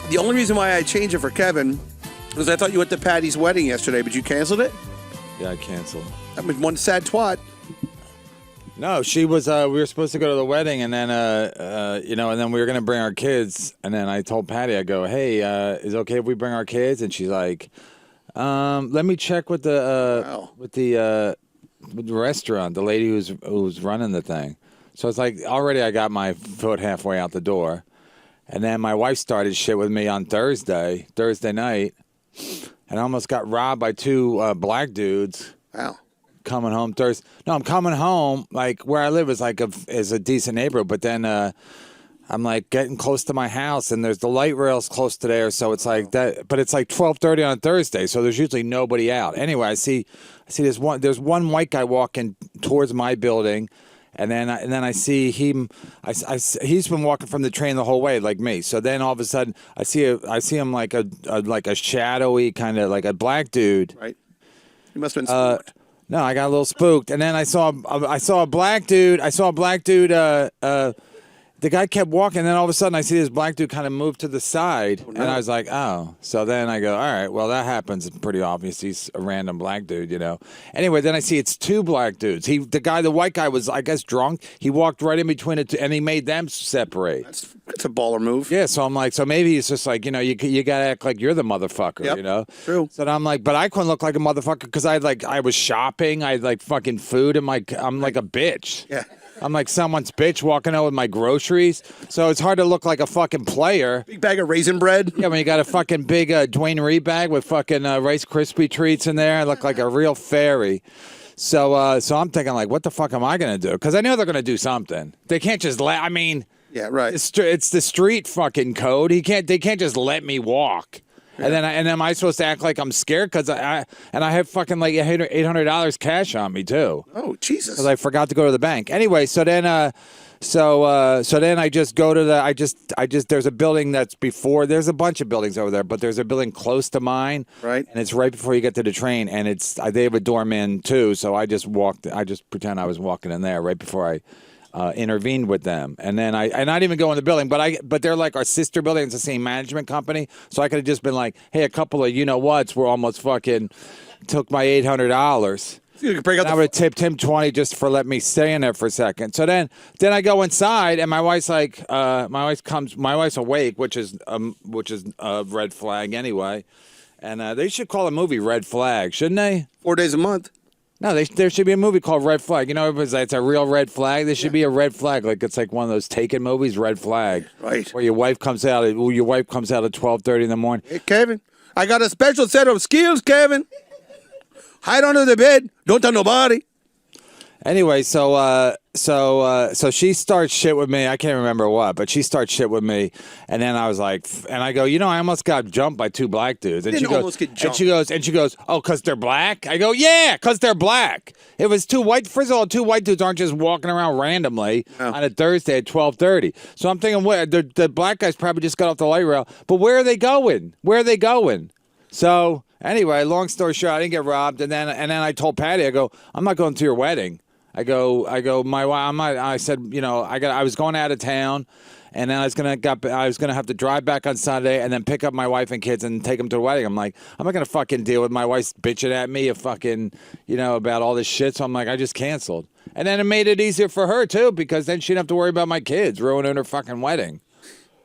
The only reason why I changed it for Kevin was I thought you went to Patty's wedding yesterday, but you canceled it? Yeah, I canceled. That was one sad twat. No, she was. We were supposed to go to the wedding, and then, and then we were gonna bring our kids. And then I told Patty, I go, "Hey, is it okay if we bring our kids?" And she's like, "Let me check with the with the restaurant, the lady who's running the thing." So it's like already I got my foot halfway out the door, and then my wife started shit with me on Thursday night, and I almost got robbed by two black dudes. Wow. Coming home Thursday. No, I'm coming home. Like where I live is a decent neighborhood, but then I'm like getting close to my house, and there's the light rails close to there, so it's like that. But it's like 12:30 on a Thursday, so there's usually nobody out. Anyway, I see there's one white guy walking towards my building, and then I see him. He's been walking from the train the whole way, like me. So then all of a sudden, I see him like a shadowy kind of like a black dude. Right. He must have been spooked. No, I got a little spooked, and then I saw a black dude. The guy kept walking, and then all of a sudden I see this black dude kind of move to the side, and I was like, oh. So then I go, all right, well, that happens. It's pretty obvious he's a random black dude, you know. Anyway, then I see it's two black dudes. The white guy was, I guess, drunk. He walked right in between it, and he made them separate. That's a baller move. Yeah, so I'm like, so maybe he's just like, you know, you got to act like you're the motherfucker, you know? True. So then I'm like, but I couldn't look like a motherfucker because I was shopping. I had like fucking food, and I'm like a bitch. Yeah. I'm like someone's bitch walking out with my groceries. So it's hard to look like a fucking player. Big bag of raisin bread. Yeah, when you got a fucking big Dwayne Reed bag with fucking Rice Krispie treats in there, I look like a real fairy. So I'm thinking like, what the fuck am I going to do? Because I know they're going to do something. They can't just I mean, yeah, right. It's the street fucking code. They can't just let me walk. Yeah. And then am I supposed to act like I'm scared? Because I have fucking like $800 cash on me too. Oh Jesus! Because I forgot to go to the bank. Anyway, so then I just go to there's a building that's before. There's a bunch of buildings over there, but there's a building close to mine. Right. And it's right before you get to the train, and they have a doorman too. So I just pretend I was walking in there right before I intervened with them, and then I not even go in the building, but they're like our sister building. It's the same management company, so I could have just been like, hey, a couple of you-know-whats were almost fucking took my $800. You could break out I would have tipped him $20 just for letting me stay in there for a second. So then I go inside, and my wife's like, my wife's awake, which is a red flag anyway, and they should call a movie Red Flag, shouldn't they? 4 days a month. No, there should be a movie called Red Flag. You know, everybody's like, it's a real red flag. There should be a red flag, like it's like one of those Taken movies, Red Flag. Right. Where your wife comes out at 12:30 in the morning. Hey, Kevin, I got a special set of skills, Kevin. Hide under the bed. Don't tell nobody. Anyway, so she starts shit with me. I can't remember what, but she starts shit with me, and then I was like, and I go, you know, I almost got jumped by two black dudes. And almost get jumped. And she goes, oh, because they're black? I go, yeah, because they're black. It was two white. First of all, two white dudes aren't just walking around randomly on a Thursday at 12:30. So I'm thinking, the black guys probably just got off the light rail. But where are they going? So anyway, long story short, I didn't get robbed, and then I told Patty, I go, I'm not going to your wedding. I said, you know, I was going out of town, and then I was gonna have to drive back on Sunday and then pick up my wife and kids and take them to the wedding. I'm like, I'm not gonna fucking deal with my wife bitching at me about all this shit. So I'm like, I just canceled, and then it made it easier for her too, because then she didn't have to worry about my kids ruining her fucking wedding.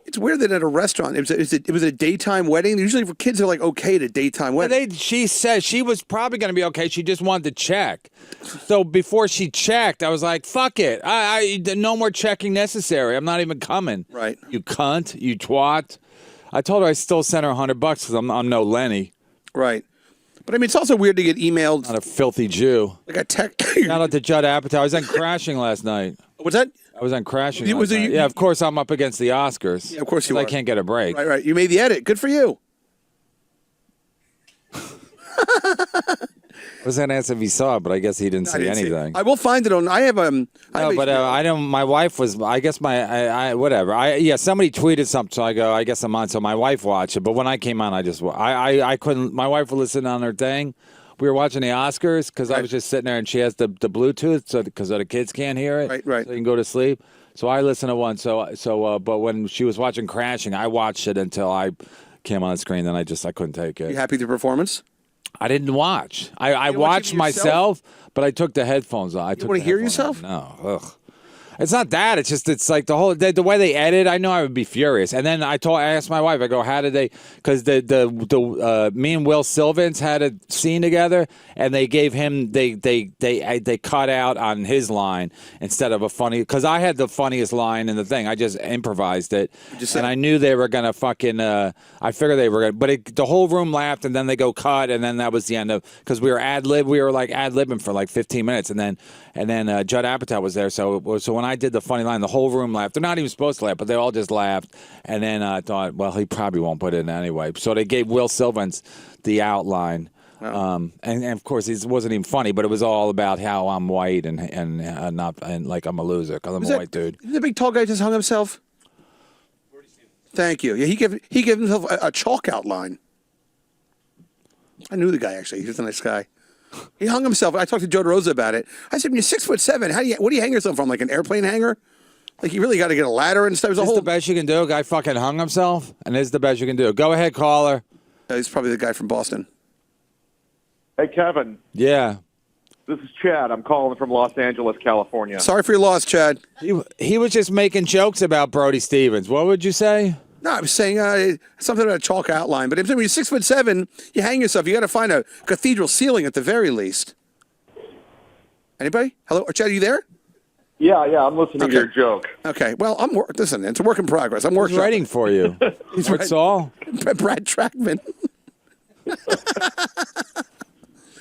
It's weird that at a restaurant, it was a daytime wedding. Usually for kids, they're like, okay at a daytime wedding. She said she was probably going to be okay. She just wanted to check. So before she checked, I was like, fuck it. No more checking necessary. I'm not even coming. Right. You cunt. You twat. I told her I still sent her $100 because I'm no Lenny. Right. But I mean, it's also weird to get emailed. Not a filthy Jew. Like a tech. Shout out to Judd Apatow. I was on Crashing last night. What's that? I was on Crashing last night. Yeah, of course I'm up against the Oscars. Yeah, of course you are. I can't get a break. Right. You made the edit. Good for you. I was going to ask if he saw it, but I guess he didn't see anything. I will find it on. I have No, but I don't. My wife was. I guess whatever. Somebody tweeted something, so I go. I guess I'm on. So my wife watched it, but when I came on, I couldn't. My wife would listen on her thing. We were watching the Oscars because I was just sitting there, and she has the Bluetooth, so because the kids can't hear it. Right. So you can go to sleep. So I listened to one. But when she was watching Crashing, I watched it until I came on screen. Then I couldn't take it. You happy with the performance? I didn't watch. I didn't watch watched even yourself? myself, but I took the headphones off. You want to hear yourself? No. Ugh. It's not that. It's just it's like the way they edit. I know I would be furious. And then I asked my wife. I go, how did they? Because me and Will Sylvans had a scene together, and they gave him they cut out on his line instead of a funny. Because I had the funniest line in the thing. I just improvised it, and I knew they were gonna fucking. I figured they were gonna, but the whole room laughed, and then they go cut, and then that was the end of because we were ad libbing for like 15 minutes, and then Judd Apatow was there, so when I did the funny line, the whole room laughed. They're not even supposed to laugh, but they all just laughed. And then I thought, well, he probably won't put it in anyway. So they gave Will Sylvans the outline. Oh. And of course, it wasn't even funny, but it was all about how I'm white and like I'm a loser because I'm a white dude. The big tall guy just hung himself. Thank you. Yeah, he gave himself a chalk outline. I knew the guy actually. He was a nice guy. He hung himself. I talked to Joe Rosa about it. I said, "You're 6'7". What do you hang yourself from? Like an airplane hanger? Like you really got to get a ladder and stuff." Is the best you can do? A guy fucking hung himself, and this is the best you can do. Go ahead, caller. He's probably the guy from Boston. Hey, Kevin. Yeah. This is Chad. I'm calling from Los Angeles, California. Sorry for your loss, Chad. He was just making jokes about Brody Stevens. What would you say? No, I was saying something about a chalk outline. But if you're 6'7", you hang yourself. You got to find a cathedral ceiling at the very least. Anybody? Hello, Chad? Are you there? Yeah, I'm listening to your joke. Okay. Well, listen. It's a work in progress. I'm working. He's writing for you. He's right. Saul. Brad Trackman.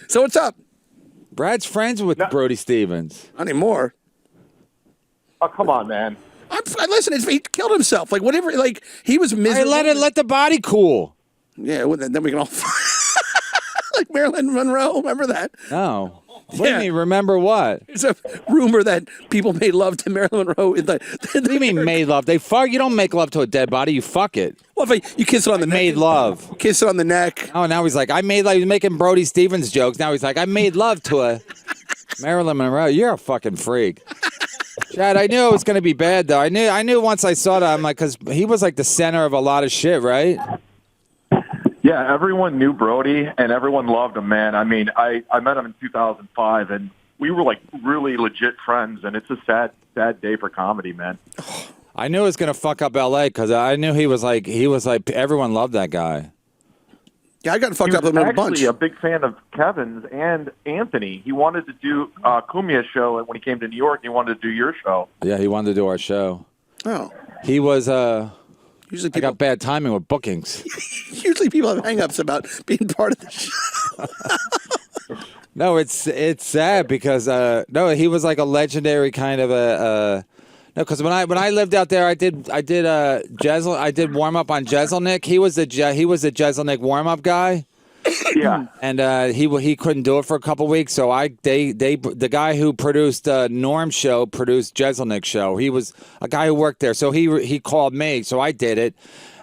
So what's up? Brad's friends with Brody Stevens. Not anymore. Oh, come on, man. Listen, he killed himself. Like whatever. Like he was miserable. Let the body cool. Yeah. Well, then we can all like Marilyn Monroe. Remember that? No. What do you mean? Remember what? There's a rumor that people made love to Marilyn Monroe. What do you mean made love? They fuck. You don't make love to a dead body. You fuck it. Well, if you kiss it on the neck. Made love. Kiss it on the neck. Oh, now he's like, I made love. He's making Brody Stevens jokes. Now he's like, I made love to a Marilyn Monroe. You're a fucking freak. Chad, I knew it was going to be bad, though. I knew once I saw that. I'm like, because he was like the center of a lot of shit, right? Yeah, everyone knew Brody, and everyone loved him, man. I mean, I met him in 2005, and we were, like, really legit friends, and it's a sad day for comedy, man. I knew it was going to fuck up L.A. because I knew he was like, everyone loved that guy. Yeah, I got fucked up with him a bunch. He was actually a big fan of Kevin's and Anthony. He wanted to do Kumia's show, and when he came to New York, he wanted to do your show. Yeah, he wanted to do our show. Oh. He was, usually I got bad timing with bookings. Usually people have hang-ups about being part of the show. No, it's sad because, he was like a legendary kind of no, because when I lived out there, I did warm up on Jeselnik. He was the Jeselnik warm up guy. Yeah, and he couldn't do it for a couple weeks, so the guy who produced Norm's show produced Jeselnik's show. He was a guy who worked there, so he called me, so I did it.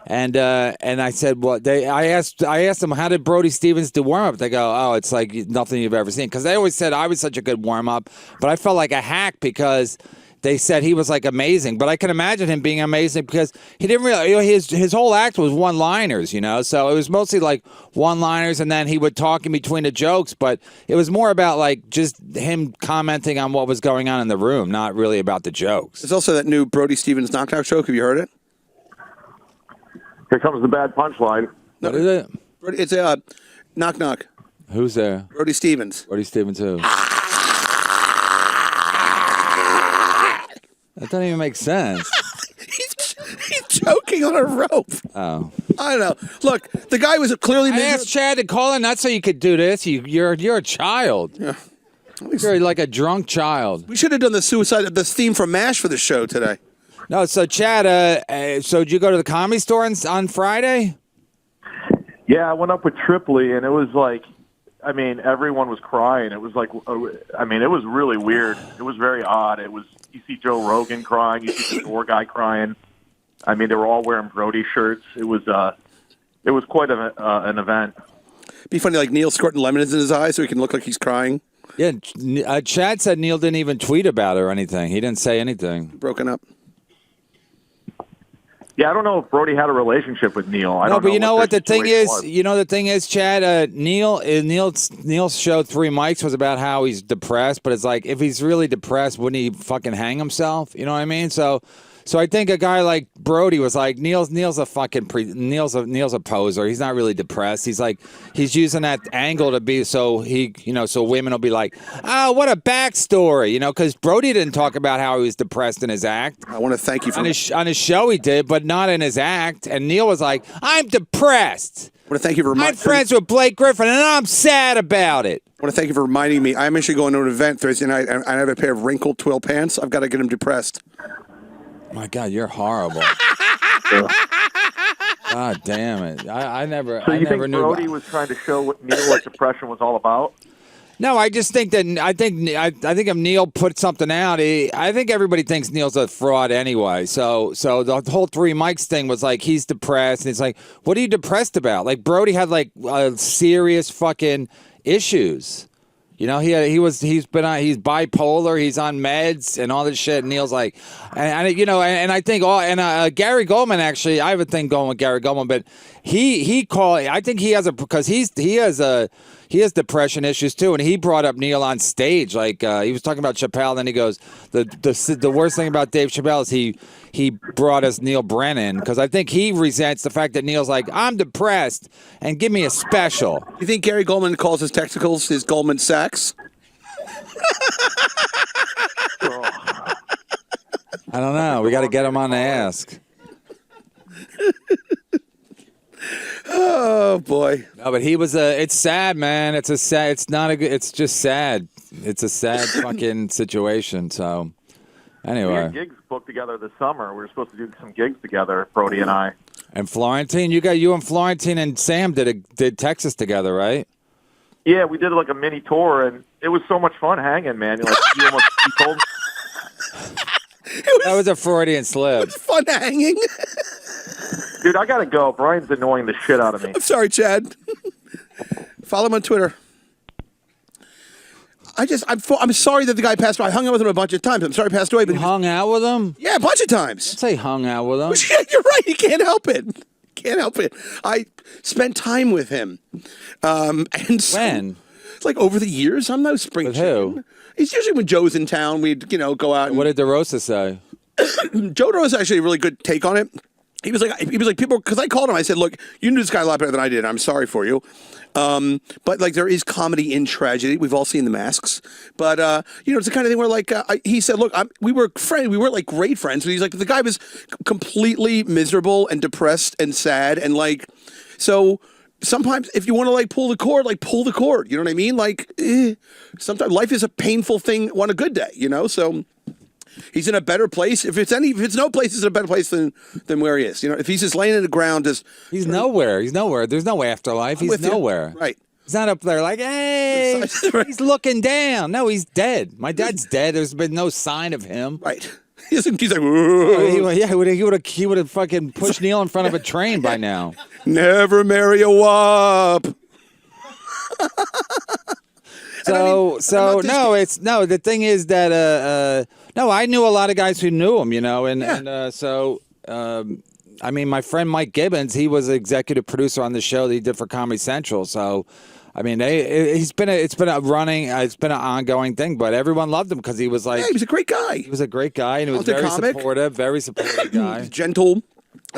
And I said, well, I asked them, how did Brody Stevens do warm up? They go, oh, it's like nothing you've ever seen, because they always said I was such a good warm up, but I felt like a hack because they said he was like amazing, but I can imagine him being amazing because he didn't really. His whole act was one-liners, so it was mostly like one-liners, and then he would talk in between the jokes. But it was more about like just him commenting on what was going on in the room, not really about the jokes. There's also that new Brody Stevens knockout joke. Have you heard it? Here comes the bad punchline. What is it? It's a knock knock. Who's there? Brody Stevens. Brody Stevens who? That doesn't even make sense. He's choking on a rope. Oh. I don't know. Look, the guy was clearly. I asked Chad to call in, not so you could do this. You're a child. Yeah. You're like a drunk child. We should have done the theme from MASH for the show today. No, so Chad, so did you go to the Comedy Store on Friday? Yeah, I went up with Tripoli, and it was like, I mean, everyone was crying. It was like, I mean, it was really weird. It was very odd. It was, you see Joe Rogan crying, you see the door guy crying. I mean, they were all wearing Brody shirts. It was quite an event. Be funny, like Neil squirting lemons in his eyes so he can look like he's crying. Yeah, Chad said Neil didn't even tweet about it or anything. He didn't say anything. Broken up. Yeah, I don't know if Brody had a relationship with Neil. I No, don't but know you know what the thing situation is? was. You know the thing is, Chad. Neil's show Three Mics was about how he's depressed, but it's like if he's really depressed, wouldn't he fucking hang himself? You know what I mean? So I think a guy like Brody was like Neil's a fucking Neil's a poser. He's not really depressed. He's like he's using that angle to be so so women will be like, oh, what a backstory, because Brody didn't talk about how he was depressed in his act. I want to thank you for. On his show he did, but not in his act. And Neil was like, I'm depressed. I want to thank you for I'm friends with Blake Griffin, and I'm sad about it. I want to thank you for reminding me. I'm actually going to an event Thursday night, and I have a pair of wrinkled twill pants. I've got to get him depressed. My God, you're horrible. God damn it! I never. So I you never think knew. Brody was trying to show what Neil what depression was all about? No, I just think that I think if Neil put something out, I think everybody thinks Neil's a fraud anyway. So the whole Three Mics thing was like he's depressed, and it's like, what are you depressed about? Like Brody had like serious fucking issues. He's bipolar, he's on meds and all this shit. And Neil's like, and I think Gary Goldman actually, I have a thing going with Gary Goldman, but I think he has because he has depression issues too, and he brought up Neil on stage. Like he was talking about Chappelle, and then he goes, the worst thing about Dave Chappelle is he brought us Neil Brennan because I think he resents the fact that Neil's like, I'm depressed and give me a special. You think Gary Goldman calls his testicles his Goldman Sachs? I don't know. We got to get him on the ask. Oh boy! No, but he was it's sad, man. It's not a good. It's just sad. It's a sad fucking situation. So, We anyway. had gigs booked together this summer. We were supposed to do some gigs together, Brody and I. And Florentine, you and Florentine and Sam did Texas together, right? Yeah, we did like a mini tour, and it was so much fun hanging, man. You told That was a Freudian slip. Fun hanging. Dude, I gotta go. Brian's annoying the shit out of me. I'm sorry, Chad. Follow him on Twitter. I'm sorry that the guy passed away. I hung out with him a bunch of times. I'm sorry he passed away. But You hung out with him? yeah, a bunch of times. Say hung out with him. Yeah, you're right. You can't help it. Can't help it. I spent time with him. And so, When? It's like over the years. I'm no spring With chicken. who? It's usually when Joe's in town. We'd go out. What did DeRosa say? Joe Rose actually a really good take on it. He was like people because I called him. I said, look, you knew this guy a lot better than I did. I'm sorry for you. But like there is comedy in tragedy. We've all seen The Masks. But it's the kind of thing where like he said, look, we were friends. We weren't like great friends. But he's like the guy was completely miserable and depressed and sad and like so. Sometimes if you want to like pull the cord, like pull the cord. You know what I mean? Like sometimes life is a painful thing on a good day. So. He's in a better place. If it's no place, he's in a better place than where he is. If he's just laying in the ground, He's nowhere. He's nowhere. There's no afterlife. He's nowhere. Right. He's not up there like, hey, he's looking down. No, he's dead. My dad's dead. There's been no sign of him. Right. He's like, whoa. He would have fucking pushed Neil in front of a train by now. Never marry a wop. The thing is that I knew a lot of guys who knew him, my friend Mike Gibbons, he was executive producer on the show that he did for Comedy Central. So, I mean, it's been an ongoing thing, but everyone loved him because he was like, he was a great guy. He was a great guy, and he was very supportive guy. Gentle.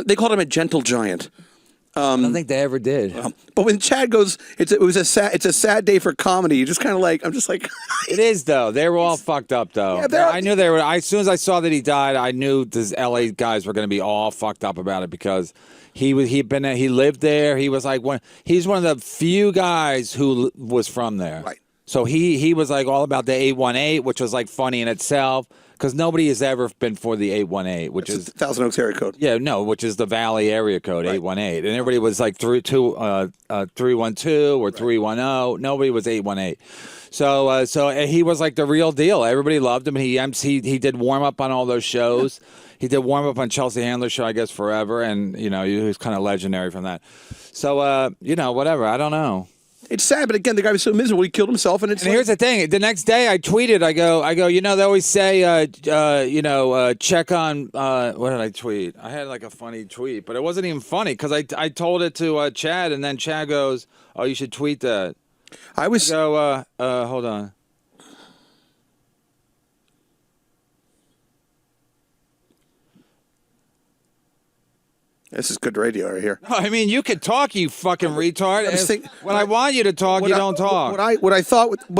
They called him a gentle giant. I don't think they ever did. But when Chad goes, it's a sad day for comedy. You just kind of like, I'm just like, it is though. They were all fucked up though. Yeah, I knew they were. As soon as I saw that he died, I knew these LA guys were going to be all fucked up about it because he lived there. He was like he's one of the few guys who was from there. Right. So he was like all about the 818, which was like funny in itself. Because nobody has ever been for the 818, which is Thousand Oaks area code. Yeah, no, which is the Valley area code, right. 818, and everybody was like 312 or 310. Nobody was 818. So he was like the real deal. Everybody loved him. He did warm up on all those shows. He did warm up on Chelsea Handler's show, I guess, forever, and he was kind of legendary from that. So whatever. I don't know. It's sad, but again, the guy was so miserable, he killed himself, and it's. And here's the thing: the next day, I tweeted. I go. You know, they always say, check on. What did I tweet? I had like a funny tweet, but it wasn't even funny because I told it to Chad, and then Chad goes, "Oh, you should tweet that." I was. So, hold on. This is good radio right here. No, I mean, you could talk, you fucking retard. When I want you to talk, you don't talk. What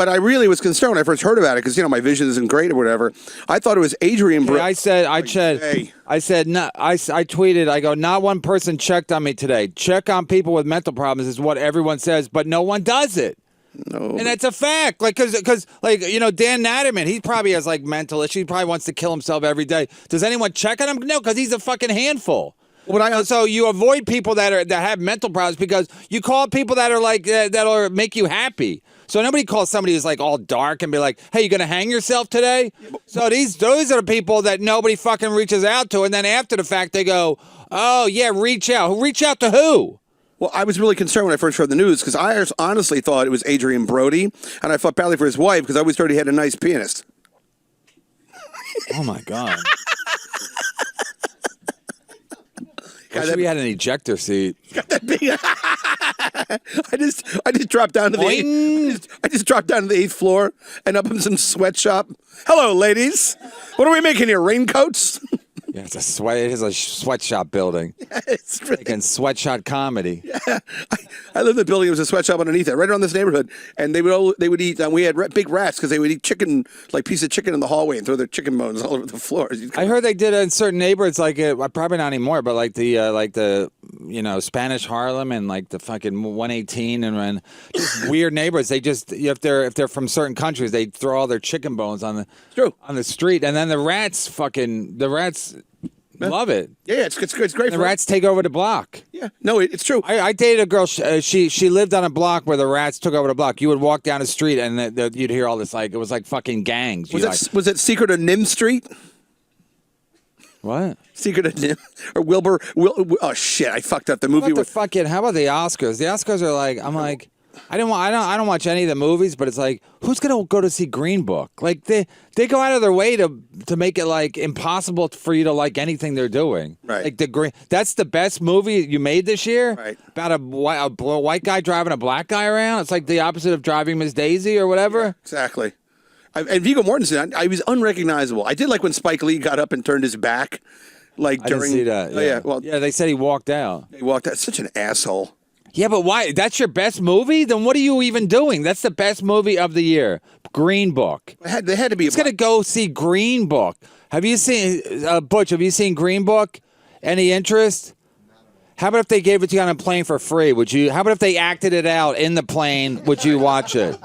I really was concerned when I first heard about it, because my vision isn't great or whatever. I thought it was Adrian Brody. I tweeted. I go, not one person checked on me today. Check on people with mental problems is what everyone says, but no one does it. No, and that's a fact. Like, because Dan Natterman, he probably has like mental issues. He probably wants to kill himself every day. Does anyone check on him? No, because he's a fucking handful. So you avoid people that have mental problems because you call people that are like that'll make you happy. So nobody calls somebody who's like all dark and be like, "Hey, you gonna hang yourself today?" So those are the people that nobody fucking reaches out to, and then after the fact they go, "Oh yeah, reach out." Reach out to who? Well, I was really concerned when I first heard the news because I honestly thought it was Adrian Brody, and I felt badly for his wife because I always thought he had a nice pianist. Oh my God. I wish we had an ejector seat. Got that big. I just dropped down to I just dropped down to the 8th floor and up in some sweatshop. Hello, ladies. What are we making here? Raincoats? Yeah, it is a sweatshop building. Yeah, it's really, making sweatshop comedy. Yeah, I lived in the building. It was a sweatshop underneath it, right around this neighborhood. And they would eat. We had big rats because they would eat chicken, like piece of chicken in the hallway, and throw their chicken bones all over the floors. I heard they did it in certain neighborhoods, like probably not anymore, but like the Spanish Harlem and like the fucking 118 and just weird neighborhoods. They just if they're from certain countries, they throw all their chicken bones on the street, and then the rats love it. Yeah, it's great. The rats take over the block. Yeah, no, it's true. I dated a girl. She lived on a block where the rats took over the block. You would walk down the street and you'd hear all this it was like fucking gangs. Was it Secret of Nim Street? What? Secret of Nim or Wilbur? Oh shit! I fucked up the movie. How about the Oscars? The Oscars are like I'm like. I don't watch any of the movies, but it's like, who's gonna go to see Green Book? Like they go out of their way to make it like impossible for you to like anything they're doing. Right. Like that's the best movie you made this year. Right. About a white guy driving a black guy around. It's like the opposite of Driving Miss Daisy or whatever. Yeah, exactly. And Viggo Mortensen, I was unrecognizable. I did like when Spike Lee got up and turned his back, like during. I didn't see that. Yeah. Well, yeah, they said he walked out. He walked out. Such an asshole. Yeah, but why? That's your best movie? Then what are you even doing? That's the best movie of the year. Green Book. They had to be. It's going to go see Green Book. Have you seen, Butch, have you seen Green Book? Any interest? How about if they gave it to you on a plane for free? How about if they acted it out in the plane? Would you watch it?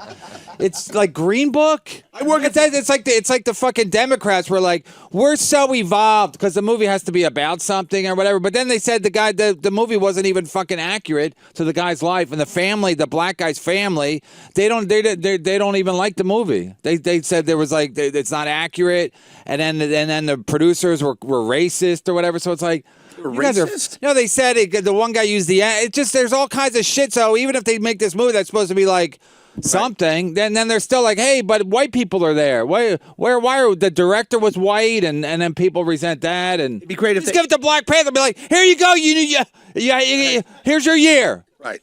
It's like Green Book. It's like the fucking Democrats were like, we're so evolved because the movie has to be about something or whatever. But then they said the movie wasn't even fucking accurate to the guy's life and the family, the black guy's family. They don't even like the movie. They said there was like it's not accurate, and then the producers were racist or whatever. So it's like. Racist? They said the one guy used there's all kinds of shit. So even if they make this movie that's supposed to be like something, then they're still like, hey, but white people are there. Why are the director was white and then people resent that and it'd be great if just give it to Black Panther. Be like, here you go, here's your year. Right.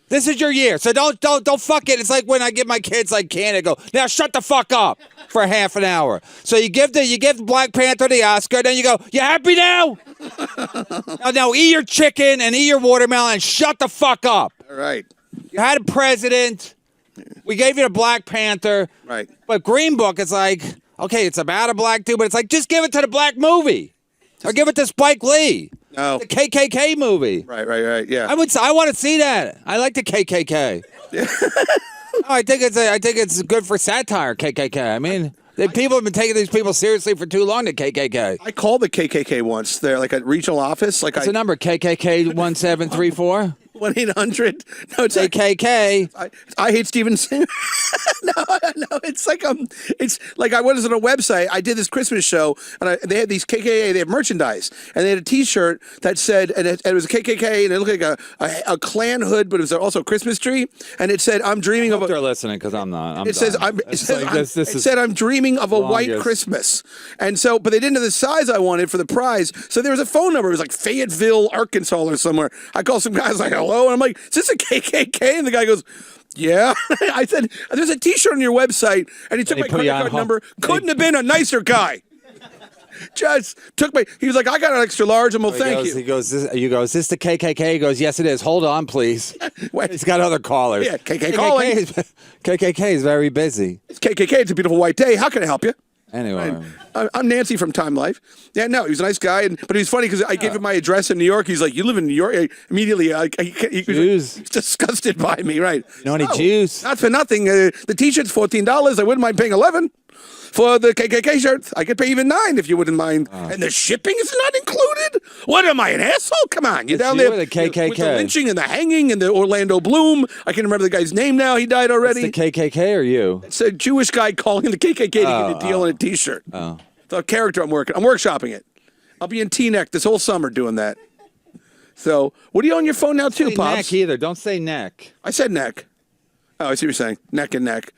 This is your year. So don't fuck it. It's like when I give my kids like candy, I go, now shut the fuck up for half an hour. So you give Black Panther the Oscar, then you go, you happy now? now eat your chicken and eat your watermelon and shut the fuck up. All right. You had a president. We gave you the Black Panther. Right. But Green Book, it's like, okay, it's about a black dude, but it's like, just give it to the black movie. Or give it to Spike Lee. No. The KKK movie. Right. Yeah. I want to see that. I like the KKK. Yeah. I think it's good for satire, KKK. I mean, people have been taking these people seriously for too long, the KKK. I called the KKK once. They're like at regional office. What's the number, KKK 1734? 1-800. No, it's Say KK. I hate Steven Singer. No, it's like I was on a website. I did this Christmas show, and they had these KKK. They have merchandise, and they had a T-shirt that said, and it was a KKK, and it looked like a Klan hood, but it was also a Christmas tree, and it said, "I'm dreaming of." They're listening because I'm not. It said, "I'm dreaming of a white Christmas," and so, but they didn't have the size I wanted for the prize, so there was a phone number. It was like Fayetteville, Arkansas, or somewhere. I called some guys like, "Hello," and I'm like, "Is this a KKK?" And the guy goes, "Yeah." I said, "There's a T-shirt on your website," and he took my credit card number. Couldn't have been a nicer guy. Just took my. He was like, "I got an extra large." I'm well, thank you. He goes, "Is this the KKK?" He goes, "Yes, it is. Hold on, please." Wait. He's got other callers. Yeah, KKK calling. KKK is very busy. It's KKK. It's a beautiful white day. How can I help you? Anyway, I'm Nancy from Time Life. Yeah, no, he was a nice guy, but he was funny because I gave him my address in New York. He's like, "You live in New York?" Immediately, he's disgusted by me. Right? You know any Jews? Not for nothing. The T-shirt's $14. I wouldn't mind paying $11 for the KKK shirt. I could pay even $9 if you wouldn't mind. And the shipping is not included. What am I, an asshole? Come on, you're down there the KKK with the lynching and the hanging and the Orlando Bloom. I can't remember the guy's name now. He died already. It's the KKK or you? It's a Jewish guy calling the KKK to get a deal on a T-shirt. Oh. The character I'm workshopping it. I'll be in T-neck this whole summer doing that. So, what are you on your phone now too, Don't say Pops? neck either. Don't say neck. I said neck. Oh, I see what you're saying. Neck and neck.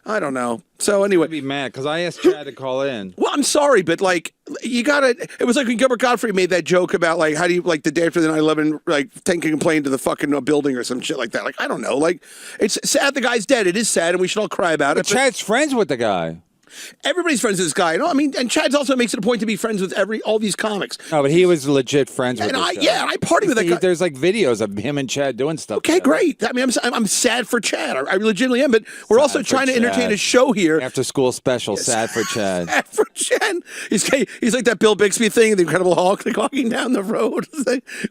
I don't know. So anyway, I'd be mad because I asked Chad to call in. well, I'm sorry, but like you gotta. It was like when Gilbert Gottfried made that joke about like how do you like the day after the 9/11 like taking a complaint to the fucking building or some shit like that. Like I don't know. Like it's sad the guy's dead. It is sad, and we should all cry about it. Chad's friends with the guy. Everybody's friends with this guy. No, I mean, and Chad's also makes it a point to be friends with all these comics. No, but he was legit friends with. And I party with that guy. There's like videos of him and Chad doing stuff. Okay, together. great. I mean, I'm sad for Chad. I legitimately am. But we're also trying to entertain a show here. After school special, sad for Chad. Sad for Chad. He's like that Bill Bixby thing, the Incredible Hulk, like walking down the road,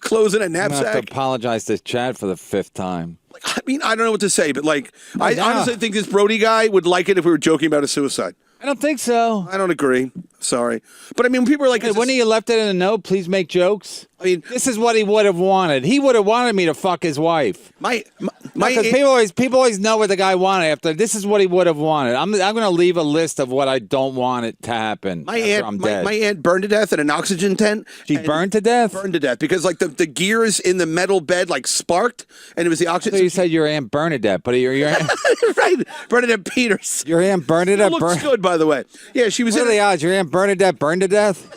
closing a I'm gonna knapsack. have to apologize to Chad for the 5th time. I mean, I don't know what to say, but like, I honestly think this Brody guy would like it if we were joking about his suicide. I don't think so. I don't agree. Sorry. But I mean, people are like, Hey, wouldn't you left it in a note? Please make jokes. I mean, This is what he would have wanted. He would have wanted me to fuck his wife. Because people always know what the guy wanted after. This is what he would have wanted. I'm going to leave a list of what I don't want it to happen. My aunt burned to death in an oxygen tent. She burned to death? Burned to death because like the gears in the metal bed like sparked, and it was the oxygen. So you said your Aunt Bernadette, but your aunt, right, Bernadette Peters. your Aunt Bernadette Looks good, by the way. Yeah, she was. What are the odds? Your Aunt Bernadette burned to death?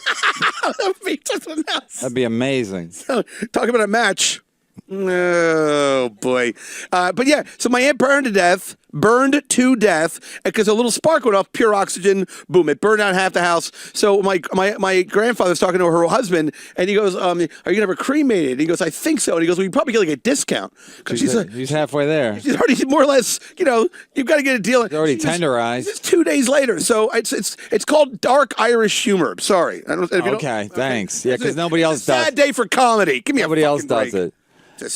That would be something else. That'd be amazing. Talk about a match. Oh boy, but yeah. So my aunt burned to death because a little spark went off. Pure oxygen, boom! It burned out half the house. So my grandfather's talking to her husband, and he goes, "Are you gonna have her cremated?" And he goes, "I think so." And he goes, "Well, you probably get like a discount because He's halfway there. she's already more or less. You know, you've got to get a deal." He's already tenderized. It's 2 days later, so it's called dark Irish humor. Sorry, I don't. If you don't- Okay, thanks. Yeah, because nobody else does. Sad day for comedy. Give me Nobody a else fucking does break. it.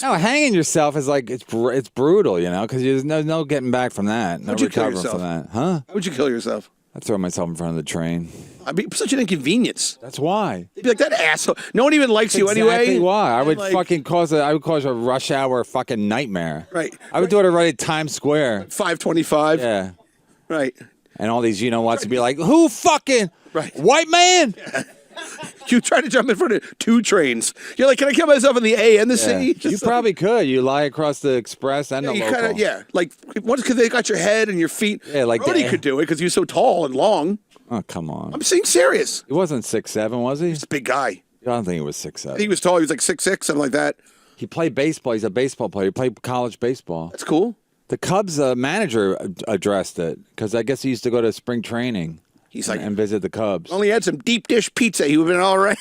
No, hanging yourself is like it's brutal, you know, because there's no getting back from that. No How'd you kill recovering from that, huh? How would you kill yourself? I'd throw myself in front of the train. I'd be such an inconvenience. That's why. They'd be like, that asshole. No one even likes you anyway. Exactly why. I would like- fucking cause a rush hour fucking nightmare. Right. I would do it right at Times Square. 525. Yeah. Right. And all these you-know-whats would be like, who fucking Right. white man? You try to jump in front of 2 trains. You're like, can I kill myself in the A and the C? You probably could. You lie across the express and the You local. kind of, like, once because they got your head and your feet. Yeah, like Brody the- could do it because he was so tall and long. Oh, come on. I'm being serious. He wasn't 6'7", was he? He's a big guy. I don't think he was I 6'7". think he was tall. He was like 6'6", something like that. He played baseball. He's a baseball player. He played college baseball. That's cool. The Cubs manager addressed it because I guess he used to go to spring training. He's like, and visit the Cubs. only had some deep dish pizza. He would have been all right.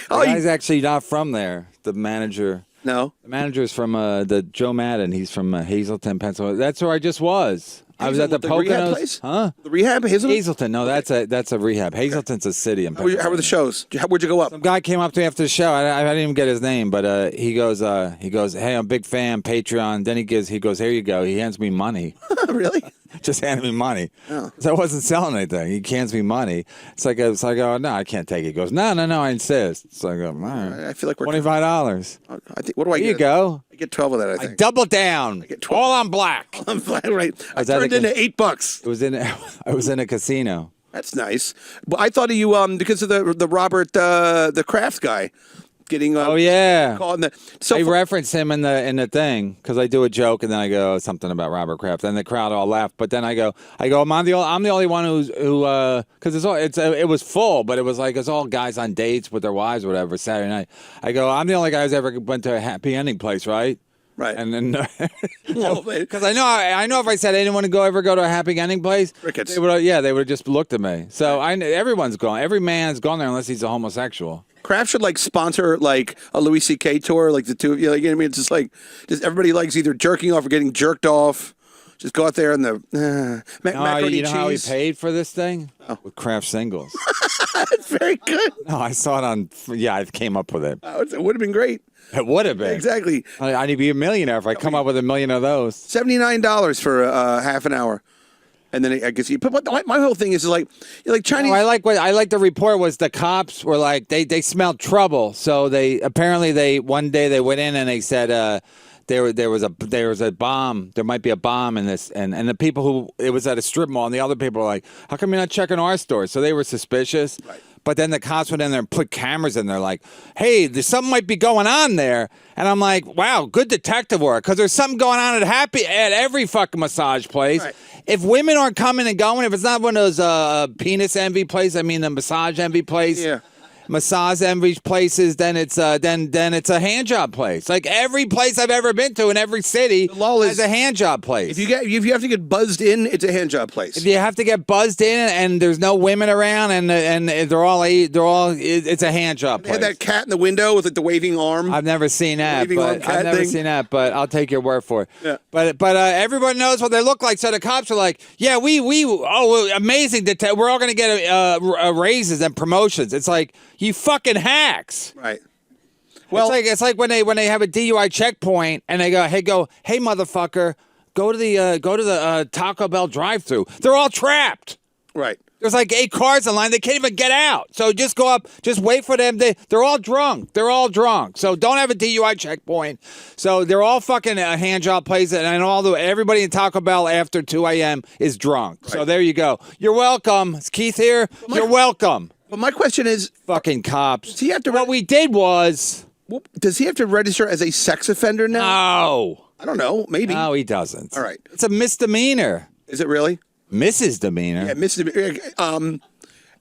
The guy's actually not from there. The manager. No. The manager's from the Joe Madden. He's from Hazleton, Pennsylvania. That's where I just was. I was at the rehab Poconos. place? Huh? The rehab? Hazleton. No, that's a rehab. Hazleton's a city in How were the shows? Where'd you go up? Some guy came up to me after the show. I didn't even get his name, but he goes, hey, I'm a big fan, Patreon. Then he goes, here you go. He hands me money. Really? just handed me money. So I wasn't selling anything. He hands me money. It's like, oh, no, I can't take it. He goes, no, I insist. It's like, all right. I feel like we're $25. I think. What do I get? Here you go. I get 12 of that. I I think. double down. get 12. All on black. I'm fine, right. I Was that turned a- into $8. It was in. I was in a casino. That's nice. But I thought of you because of the Robert the Kraft guy getting. Oh yeah. Caught in the. So I for- reference him in the thing because I do a joke and then I go something about Robert Kraft and the crowd all laugh. But then I go I'm the only one who because it was full, but it was like it's all guys on dates with their wives or whatever Saturday night. I go, I'm the only guy who's ever went to a happy ending place, right? Right. And then Well, because I know if I said anyone to ever go to a happy ending place, Crickets. they would have just looked at me. So everyone's gone. Every man's gone there unless he's a homosexual. Kraft should like sponsor like a Louis C.K. tour, like the two of you. Like, you know what I mean? It's just everybody likes either jerking off or getting jerked off. Just go out there and macaroni You know cheese. how he paid for this thing? Oh. With Kraft singles. That's very good. No, I saw it on. Yeah, I came up with it. It would have been great. It would have been. Exactly. I need to be a millionaire if I come up with a million of those. $79 for half an hour, and then I guess But my whole thing is like Chinese. No, I like the report was the cops were like they smelled trouble, so one day they went in and they said there was a bomb. There might be a bomb in this, and the people who it was at a strip mall, and the other people were like, how come you're not checking our store? So they were suspicious. Right. But then the cops went in there and put cameras in there, like, hey, there's something might be going on there. And I'm like, wow, good detective work, because there's something going on at every fucking massage place. Right. If women aren't coming and going, if it's not one of those penis envy places, I mean the massage envy place. Yeah. Massage envy places, then it's a hand job place. Like every place I've ever been to in every city has a hand job place. If you have to get buzzed in, it's a hand job place. If you have to get buzzed in and there's no women around and it's a hand job They place. had that cat in the window with like, the waving arm. I've never seen that. Waving arm But cat I've never thing. seen that. But I'll take your word for it. Yeah. But everyone knows what they look like. So the cops are like, yeah, amazing. We're all going to get raises and promotions. It's like you fucking hacks. Right. Well, It's like when they have a DUI checkpoint and they go, hey motherfucker, go to the Taco Bell drive-thru. They're all trapped. right. There's like 8 cars in line. They can't even get out. So just go up. Just wait for them. They're all drunk. So don't have a DUI checkpoint. So they're all fucking hand job places, and everybody in Taco Bell after 2 a.m. is drunk. Right. So there you go. You're welcome. Is Keith here? You're welcome. But my question is, Fucking cops. Does he have to what we did was. does he have to register as a sex offender now? No. I don't know. Maybe. No, he doesn't. All right. It's a misdemeanor. Is it really? Mrs. Demeanor. Yeah, Mr.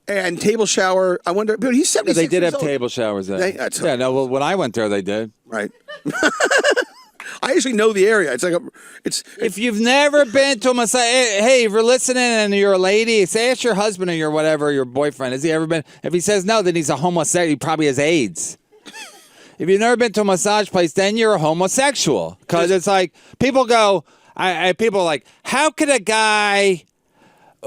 And table shower. I wonder, but he's 76 They did years have old. table showers there. That's- Yeah, no, well, when I went there, they did. Right. I actually know the area. It's like If you've never been to a massage, hey, if you're listening and you're a lady, say ask your husband or your whatever, your boyfriend. Has he ever been? If he says no, then he's a homosexual. He probably has AIDS. If you've never been to a massage place, then you're a homosexual. Because it's like, people go, people are like, how could a guy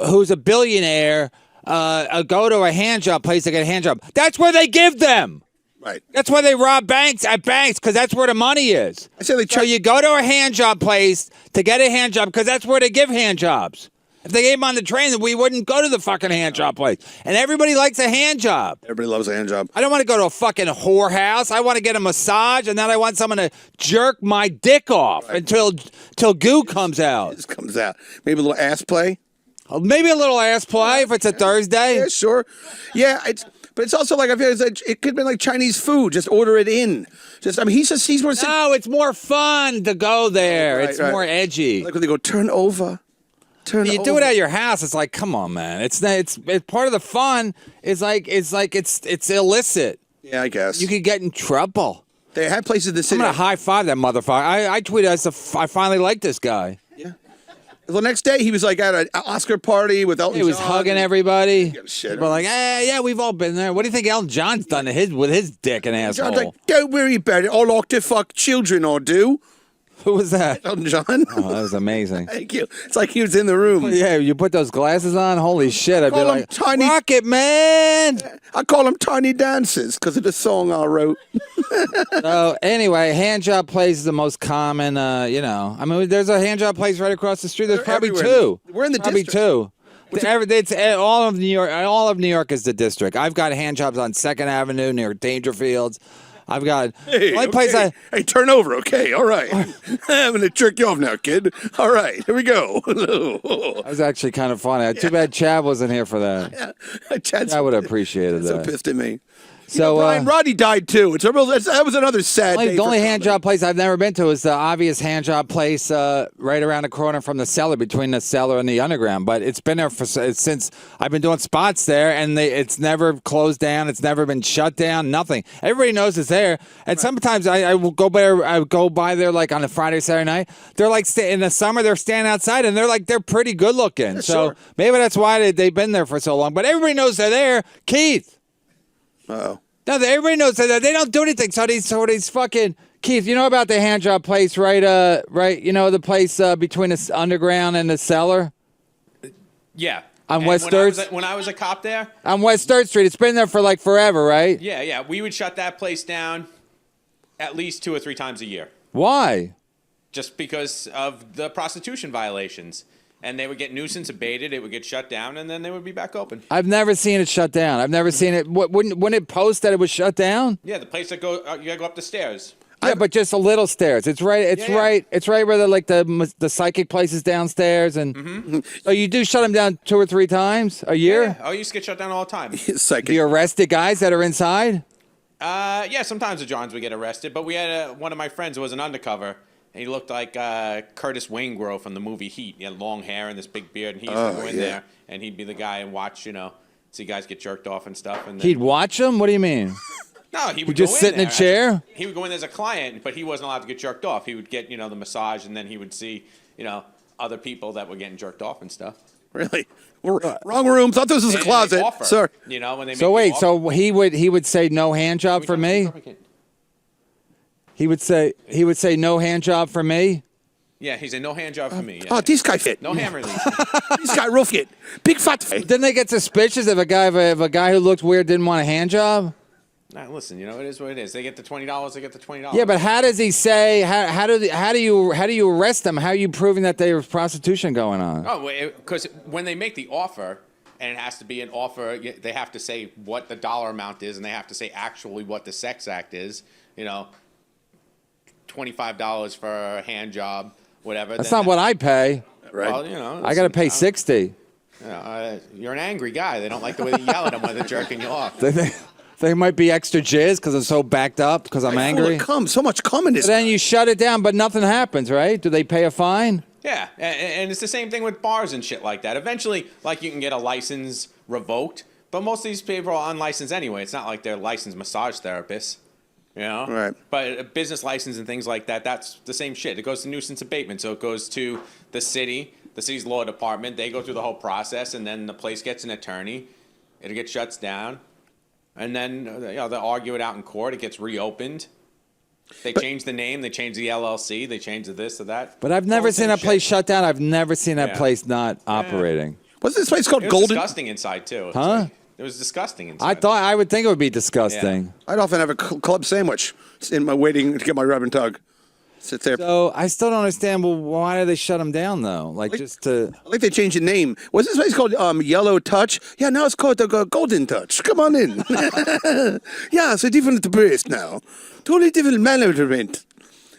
who's a billionaire go to a hand job place to get a hand job? That's where they give them. right. That's why they rob banks at banks, because that's where the money is. I say they So you go to a hand job place to get a hand job because that's where they give hand jobs. If they gave them on the train, then we wouldn't go to the fucking hand job place. And everybody likes a hand job. Everybody loves a hand job. I don't want to go to a fucking whorehouse. I want to get a massage, and then I want someone to jerk my dick off until goo comes out. This comes out. Maybe a little ass play. Maybe a little ass play if it's a Thursday. Yeah, sure. Yeah, but it's also like I feel it could be like Chinese food. Just order it in. He's more No, it's more fun to go there. Right, it's right. more edgy. like when they go turn over. You do it at your house. It's like, come on, man. It's part of the fun. It's illicit. Yeah, I guess You could get in trouble. they have places in the I'm city. gonna high five that motherfucker. I tweeted I finally like this guy. Yeah. The next day he was like at an Oscar party with Elton He was John. hugging everybody. Give a shit. But like, yeah, we've all been there. What do you think Elton John's done with his dick and asshole? John's like, don't worry about it. I like to fuck children. I do. Who was that? Elton John. Oh, that was amazing. Thank you. It's like he was in the room. Yeah, you put those glasses on. Holy shit! I'd be Call him like, Tiny- Rocket Man. I call them Tiny Dances because of the song I wrote. So anyway, hand job place is the most common. I mean, there's a hand job place right across the street. There's They're probably everywhere. two. We're in the probably district. two. It's all of New York. All of New York is the district. I've got hand jobs on 2nd Avenue near Dangerfields. I've got only place I. Hey, turn over, okay? All right. I'm gonna jerk you off now, kid. All right, here we go. That was actually kind of funny. Too bad Chad wasn't here for that. Chad's I would have appreciated so that. pissed at me. So Brian, Roddy died too. That was another sad day. the only hand job place I've never been to is the obvious hand job place right around the corner from the cellar, between the cellar and the underground. But it's been there since I've been doing spots there, and it's never closed down. It's never been shut down. Nothing. Everybody knows it's there. And sometimes I will go by. I go by there like on a Friday, Saturday night. They're like in the summer. They're standing outside, and they're pretty good looking. So sure. maybe that's why they've been there for so long. But everybody knows they're there. Keith. Oh. No, everybody knows that they don't do anything. So these fucking Keith, you know about the hand job place, right? You know the place between the underground and the cellar Yeah. on And West Third. when I was a cop there, On West Third Street. It's been there for like forever, right? yeah, we would shut that place down at least 2 or 3 times a year, Why? just because of the prostitution violations. And they would get nuisance abated, it would get shut down, and then they would be back open. I've never seen it shut down. I've never seen it. Wouldn't it post that it was shut down? Yeah, the place that you gotta go up the stairs. Yeah, but just a little stairs. It's right. It's Yeah. right. It's right where the psychic place is downstairs, and so you do shut them down 2 or 3 times a year. Yeah. Oh, you used to get shut down all the time. Psychic. Do you arrest the guys that are inside? Yeah, sometimes the Johns would get arrested, but we had one of my friends who was an undercover. And he looked like Curtis Waingrove from the movie Heat. He had long hair and this big beard, and he used to go in there, and he'd be the guy and watch, see guys get jerked off and stuff. And then, He'd watch them. What do you mean? no, he would just go sit in a there. chair? He would go in as a client, but he wasn't allowed to get jerked off. He would get, the massage, and then he would see, other people that were getting jerked off and stuff. Really? Wrong room. Thought this was a And closet. they offer, Sir. When they So make wait, the so he would say no hand job for me? He would say no hand job for me? Yeah, he said no hand job for me. Yeah. Oh, this guy fit. No hammer release. This guy real fit. Big fat fit. Didn't they get suspicious if a guy who looked weird didn't want a hand job? Nah, listen, it is what it is. They get the $20. They get the $20. Yeah, but how does he say? How do you arrest them? How are you proving that there's prostitution going on? Oh, because when they make the offer, and it has to be an offer, they have to say what the dollar amount is, and they have to say actually what the sex act is. $25 for a hand job, whatever. That's not what I pay. Right. Well, I got to pay $60. You're an angry guy. They don't like the way you yell at them when they're jerking you off. They might be extra jizz because I'm so backed up because I'm angry. So much cum in this. But then you shut it down, but nothing happens, right? Do they pay a fine? Yeah, and it's the same thing with bars and shit like that. Eventually, you can get a license revoked, but most of these people are unlicensed anyway. It's not like they're licensed massage therapists. Right. But a business license and things like that, that's the same shit. It goes to nuisance abatement. So it goes to the city's law department. They go through the whole process, and then the place gets an attorney. It gets shut down. And then they'll argue it out in court. It gets reopened. They change the name. They change the LLC. They change the this or that. But I've never seen that place shut. shut down. I've never seen that Yeah. place not operating. What's this place called? It was Golden? disgusting inside, too. Huh? It was disgusting inside. I would think it would be disgusting. I'd often have a club sandwich in my waiting to get my rub and tug. Sit there. So I still don't understand. Well, why do they shut them down though? Like just to. I think they changed the name. What's this place called? Yellow Touch? Yeah, now it's called the Golden Touch. Come on in. Yeah, it's a different place now. Totally different management.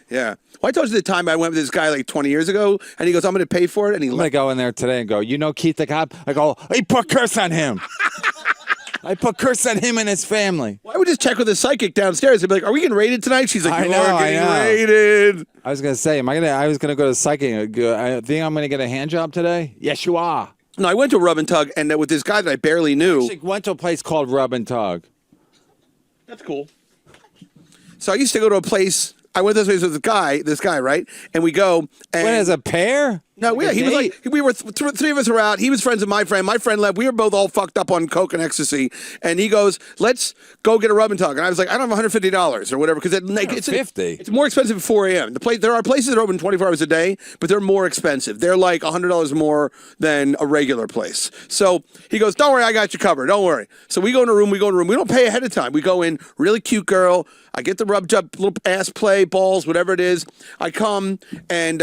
Yeah. Well, I told you the time I went with this guy like 20 years ago, and he goes, I'm going to pay for it. And he I'm gonna go in there today and go. You know Keith the cop? I go. I put curse on him. I put curse on him and his family. Well, I would just check with the psychic downstairs. I'd be like, "Are we getting raided tonight?" She's like, I "You know, are I getting know. raided." I was gonna say, I was gonna go to psychic. I think I'm gonna get a hand job today. Yes, you are. No, I went to Rub and Tug, and with this guy that I barely knew. Actually went to a place called Rub and Tug. That's cool. So I used to go to a place. I went this way with this guy, right? And we go. And When as a pair? No, he was like, we were three of us were out. He was friends with my friend. My friend left. We were both all fucked up on coke and ecstasy. And he goes, "Let's go get a rub and tug." And I was like, "I don't have $150 or whatever because it's more expensive at 4 a.m. There are places that are open 24 hours a day, but they're more expensive. They're like $100 more than a regular place." So he goes, "Don't worry, I got you covered. Don't worry." So we go in a room. We don't pay ahead of time. We go in, really cute girl. I get the rub job, little ass play, balls, whatever it is. I come and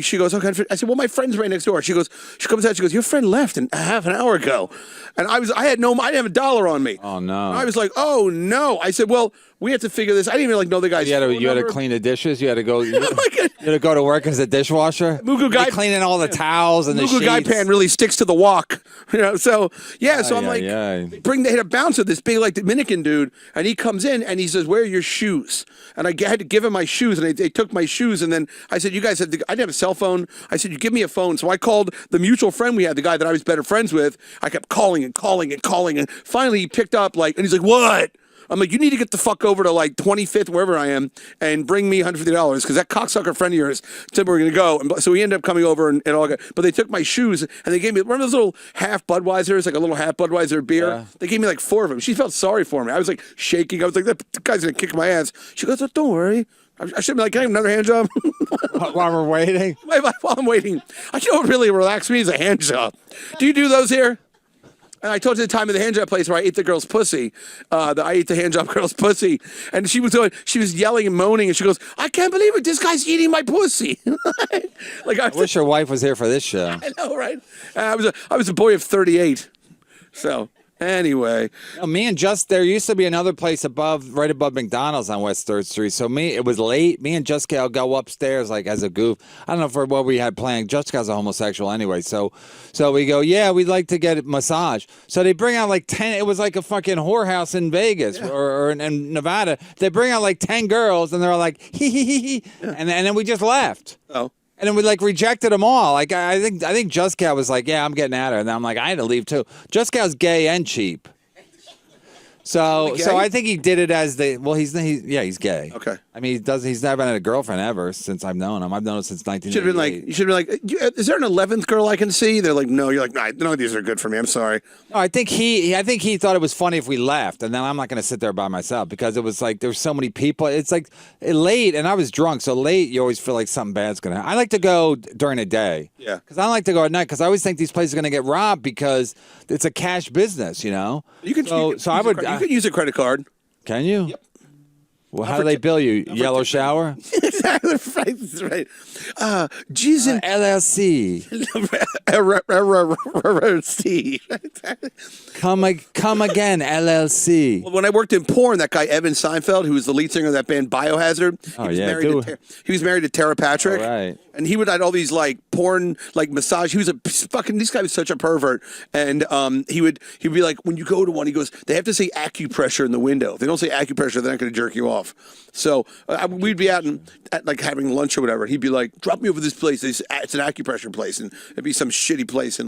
she goes, "Okay." I said, "Well, my friend's right next door." She comes out. She goes, "Your friend left half an hour ago," and I didn't have a dollar on me. Oh no! And I was like, "Oh no!" I said, "Well, we have to figure this." I didn't even know the guy's. You had to clean the dishes. You had to go. You had to go to work as a dishwasher. Mugu guy cleaning all the towels and the sheets. Mugu guy pan really sticks to the wok, So I'm like, they had a bouncer, this big like Dominican dude, and he comes in and he says, "Where are your shoes?" And I had to give him my shoes, and they took my shoes, and then I said, "You guys have." I didn't have a cell phone. I said, "You give me a phone." So I called the mutual friend we had, the guy that I was better friends with. I kept calling and finally he picked up and he's like, "What?" I'm like, "You need to get the fuck over to 25th, wherever I am, and bring me $150 because that cocksucker friend of yours said we were going to go." And so we ended up coming over and all got, but they took my shoes and they gave me one of those little half Budweisers, like a little half Budweiser beer. Yeah. They gave me 4 of them. She felt sorry for me. I was shaking. I was like, "That guy's going to kick my ass." She goes, "Oh, don't worry." I should be like, "Can I have another hand job?" While we're waiting? While I'm waiting. What really relaxed me is a hand job. Do you do those here? And I told you the time of the hand job place where I ate the girl's pussy. I ate the hand job girl's pussy. And she was yelling and moaning. And she goes, "I can't believe it. This guy's eating my pussy." I wish your wife was here for this show. I know, right? I was a boy of 38. So... Anyway, me and there used to be another place right above McDonald's on West 3rd Street. So it was late. Me and Jessica will go upstairs as a goof. I don't know for what we had planned. Jessica's a homosexual anyway. So we go, "Yeah, we'd like to get a massage." So they bring out 10. It was like a fucking whorehouse in Vegas or in Nevada. They bring out 10 girls and they're all like, "Hee hee hee hee," and then we just left. Oh. And then we rejected them all. I think Jessica was like, "Yeah, I'm getting at her." And I'm like, I had to leave too. Jessica's gay and cheap. So I think he did it as he's gay. Okay. I mean, he's never had a girlfriend ever since I've known him. I've known him since 1988. You should have been like, "Is there an 11th girl I can see?" They're like, "No." You're like, "Nah, none of these are good for me. I'm sorry." No, I think he thought it was funny if we left, and then I'm not going to sit there by myself because it was there were so many people. It's late, and I was drunk, so late you always feel like something bad's going to happen. I like to go during the day. Yeah. Because I don't like to go at night because I always think these places are going to get robbed because it's a cash business, You can use a credit card. Can you? Yep. Well, how do they bill you? Yellow shower? Exactly right. That's right. Jesus. LLC. Come again, LLC. Well, when I worked in porn, that guy Evan Seinfeld, who was the lead singer of that band Biohazard, he was married to Tara Patrick. Oh, right. And he would have all these porn massage. He was this guy was such a pervert. And he'd be like, when you go to one, he goes, they have to say acupressure in the window. If they don't say acupressure, they're not going to jerk you off. So we'd be out at having lunch or whatever. He'd be like, "Drop me over this place. It's an acupressure place." And it'd be some shitty place in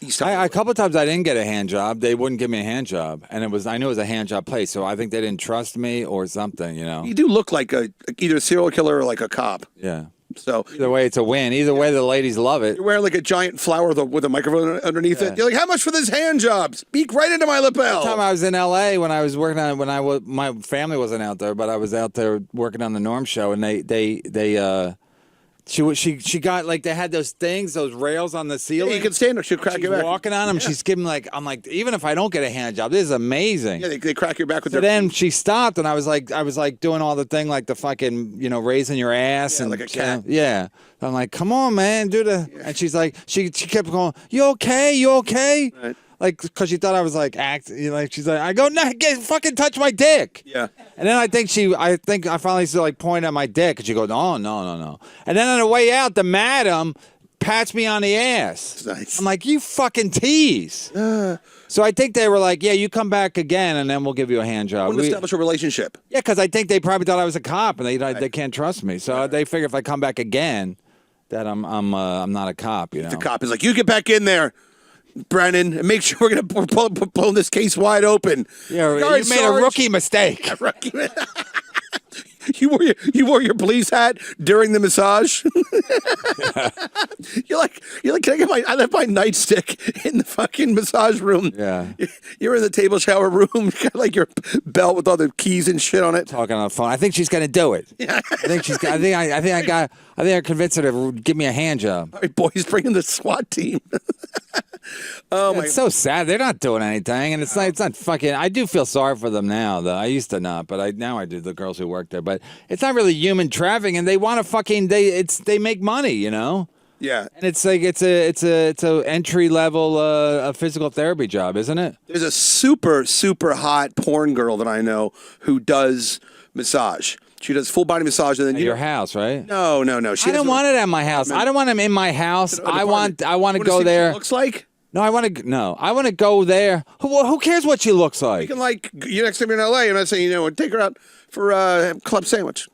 East Hollywood. A couple of times I didn't get a hand job. They wouldn't give me a hand job. And I knew it was a hand job place. So I think they didn't trust me or something, You do look like either a serial killer or a cop. Yeah. So either way, it's a win. Either way, the ladies love it. You're wearing a giant flower with a microphone underneath it. You're like, "How much for this hand job? Speak right into my lapel." One time I was in L.A. when I was working on my family wasn't out there, but I was out there working on the Norm show, and she got they had those things, those rails on the ceiling. Yeah, you can stand her. She'll crack your back. Walking on them. Yeah. She's giving I'm like, even if I don't get a hand job, this is amazing. Yeah, they crack your back with their. Then she stopped, and I was doing all the thing the fucking raising your ass and like a cat. Yeah. I'm like, "Come on, man, do the." Yeah. And she's like, she kept going, "You okay? You okay?" Right. Because she thought I was she's like, I go, "No, fucking touch my dick." Yeah. And then I think I finally pointed at my dick, and she goes, "No, no, no, no." And then on the way out, the madam pats me on the ass. Nice. I'm like, "You fucking tease." So I think they were like, "Yeah, you come back again, and then we'll give you a hand job." We'll establish a relationship. Yeah, because I think they probably thought I was a cop, and they can't trust me. So they figure if I come back again, that I'm not a cop. The cop is like, "You get back in there, Brennan, and make sure we're going to pull this case wide open." Yeah, you made a rookie mistake. You wore your police hat during the massage. You're like, can I left my nightstick in the fucking massage room. Yeah. You're in the table shower room, got like your belt with all the keys and shit on it. Talking on the phone. I think she's gonna do it. Yeah. I think I convinced her to give me a hand job. All right, boys, bring in the SWAT team. Oh my! It's so sad. They're not doing anything, and it's not fucking. I do feel sorry for them now, though. I used to not, but now I do. The girls who work there, but it's not really human trafficking, and they want to fucking. They make money, you know. Yeah, and it's like it's a entry level a physical therapy job, isn't it? There's a super hot porn girl that I know who does massage. She does full body massage, and then At your house, right? No. I don't want it at my house. I don't want him in my house. I want to go there. Looks like. No, I want to go there. Who cares what she looks like? You can you next time you're in LA. I'm not saying take her out for a club sandwich.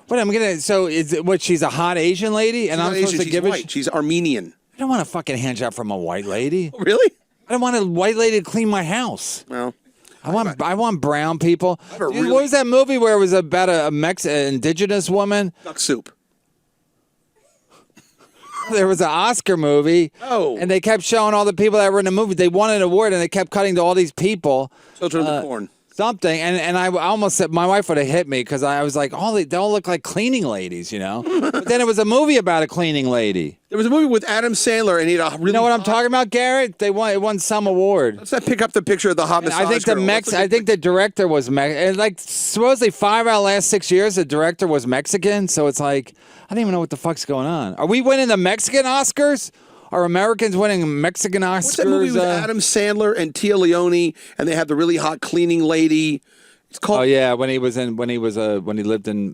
What I'm gonna? So is it what? She's a hot Asian lady, and I'm supposed to give white. She's Armenian. I don't want a fucking hand job from a white lady. Oh, really? I don't want a white lady to clean my house. Well, I want brown people. Really... What was that movie where it was about an indigenous woman? Duck Soup. There was an Oscar movie. Oh. And they kept showing all the people that were in the movie. They won an award, and they kept cutting to all these people. Children of the Corn. Something, and I almost said my wife would have hit me because I was like, they all look like cleaning ladies, you know. But then it was a movie about a cleaning lady. There was a movie with Adam Sandler, and he had a really. You know what I'm talking about, Garrett? It won some award. Let's not pick up the picture of the hot massage I think girl. I think the director was and like supposedly 5 out of the last 6 years the director was Mexican. So it's like I don't even know what the fuck's going on. Are we winning the Mexican Oscars? Are Americans winning Mexican Oscars? What's that movie with Adam Sandler and Tia Leone, and they had the really hot cleaning lady? It's called. Oh yeah, when he lived in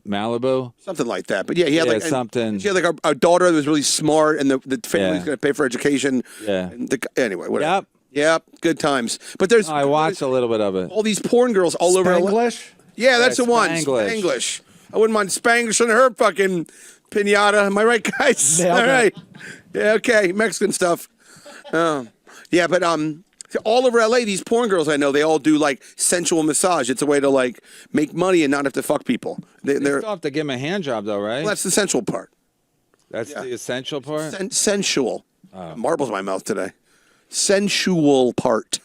Malibu, something like that. But yeah, he had something. She had like a daughter that was really smart, and the family was going to pay for education. Yeah. And anyway, whatever. Yep. Good times. But there's. I watched a little bit of it. All these porn girls all over. English. Yeah, that's the one. Spanglish. I wouldn't mind Spanglish on her fucking pinata. Am I right, guys? Yeah, all right. Yeah, okay. Mexican stuff. Yeah, but all over LA, these porn girls I know, they all do like sensual massage. It's a way to like make money and not have to fuck people. They still have to give them a hand job, though, right? Well, that's the sensual part. That's the essential part. Sensual. Marbles in my mouth today. Sensual part.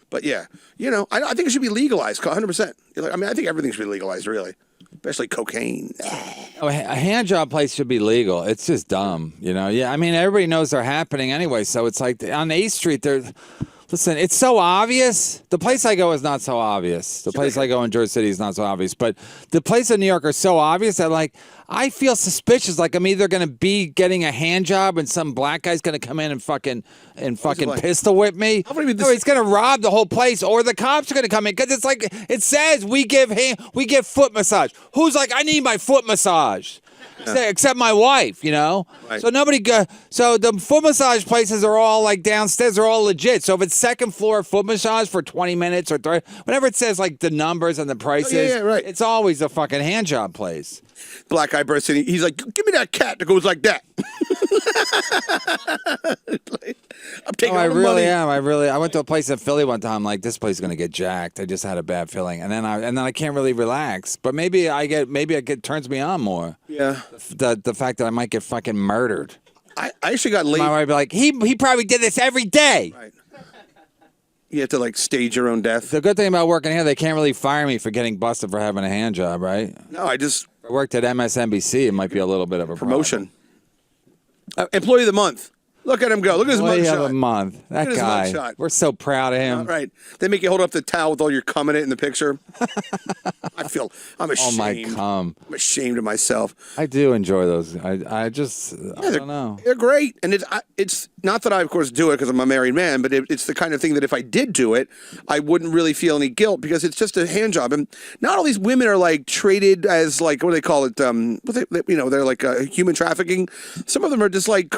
But yeah, I think it should be legalized. 100%. I mean, I think everything should be legalized, really, especially cocaine. Oh, a hand job place should be legal. It's just dumb, Yeah, I mean, everybody knows they're happening anyway. So it's like on 8th Street, listen, it's so obvious. The place I go is not so obvious. The place I go in Jersey City is not so obvious. But the place in New York are so obvious that, I feel suspicious. Like I'm either going to be getting a hand job and some black guy's going to come in and fucking pistol whip me. Or he's going to rob the whole place, or the cops are going to come in because it's like it says we give foot massage. Who's like I need my foot massage? Except my wife, Right. So nobody so the foot massage places are all like downstairs, they're all legit. So if it's second floor foot massage for 20 minutes or 30, whenever it says like the numbers and the prices, right. It's always a fucking hand job place. Black guy bursts in. He's like, "Give me that cat that goes like that." I'm taking all the money. I went to a place in Philly one time. Like this place is gonna get jacked. I just had a bad feeling, and then I can't really relax. But maybe it turns me on more. Yeah. The fact that I might get fucking murdered. I actually got laid. My wife would be like, he probably did this every day. Right. You have to stage your own death. The good thing about working here, they can't really fire me for getting busted for having a hand job, right? No, If I worked at MSNBC, it might be a little bit of a promotion. Employee of the month. Look at him go. Look at his Employee mugshot. of the month. That guy. We're so proud of him. All right. They make you hold up the towel with all your cum in it in the picture. I'm ashamed. Oh, my cum. I'm ashamed of myself. I do enjoy those. I don't know. They're great. And it's not that I, of course, do it because I'm a married man, but it's the kind of thing that if I did do it, I wouldn't really feel any guilt because it's just a hand job. And not all these women are traded as what do they call it? They're like human trafficking. Some of them are just like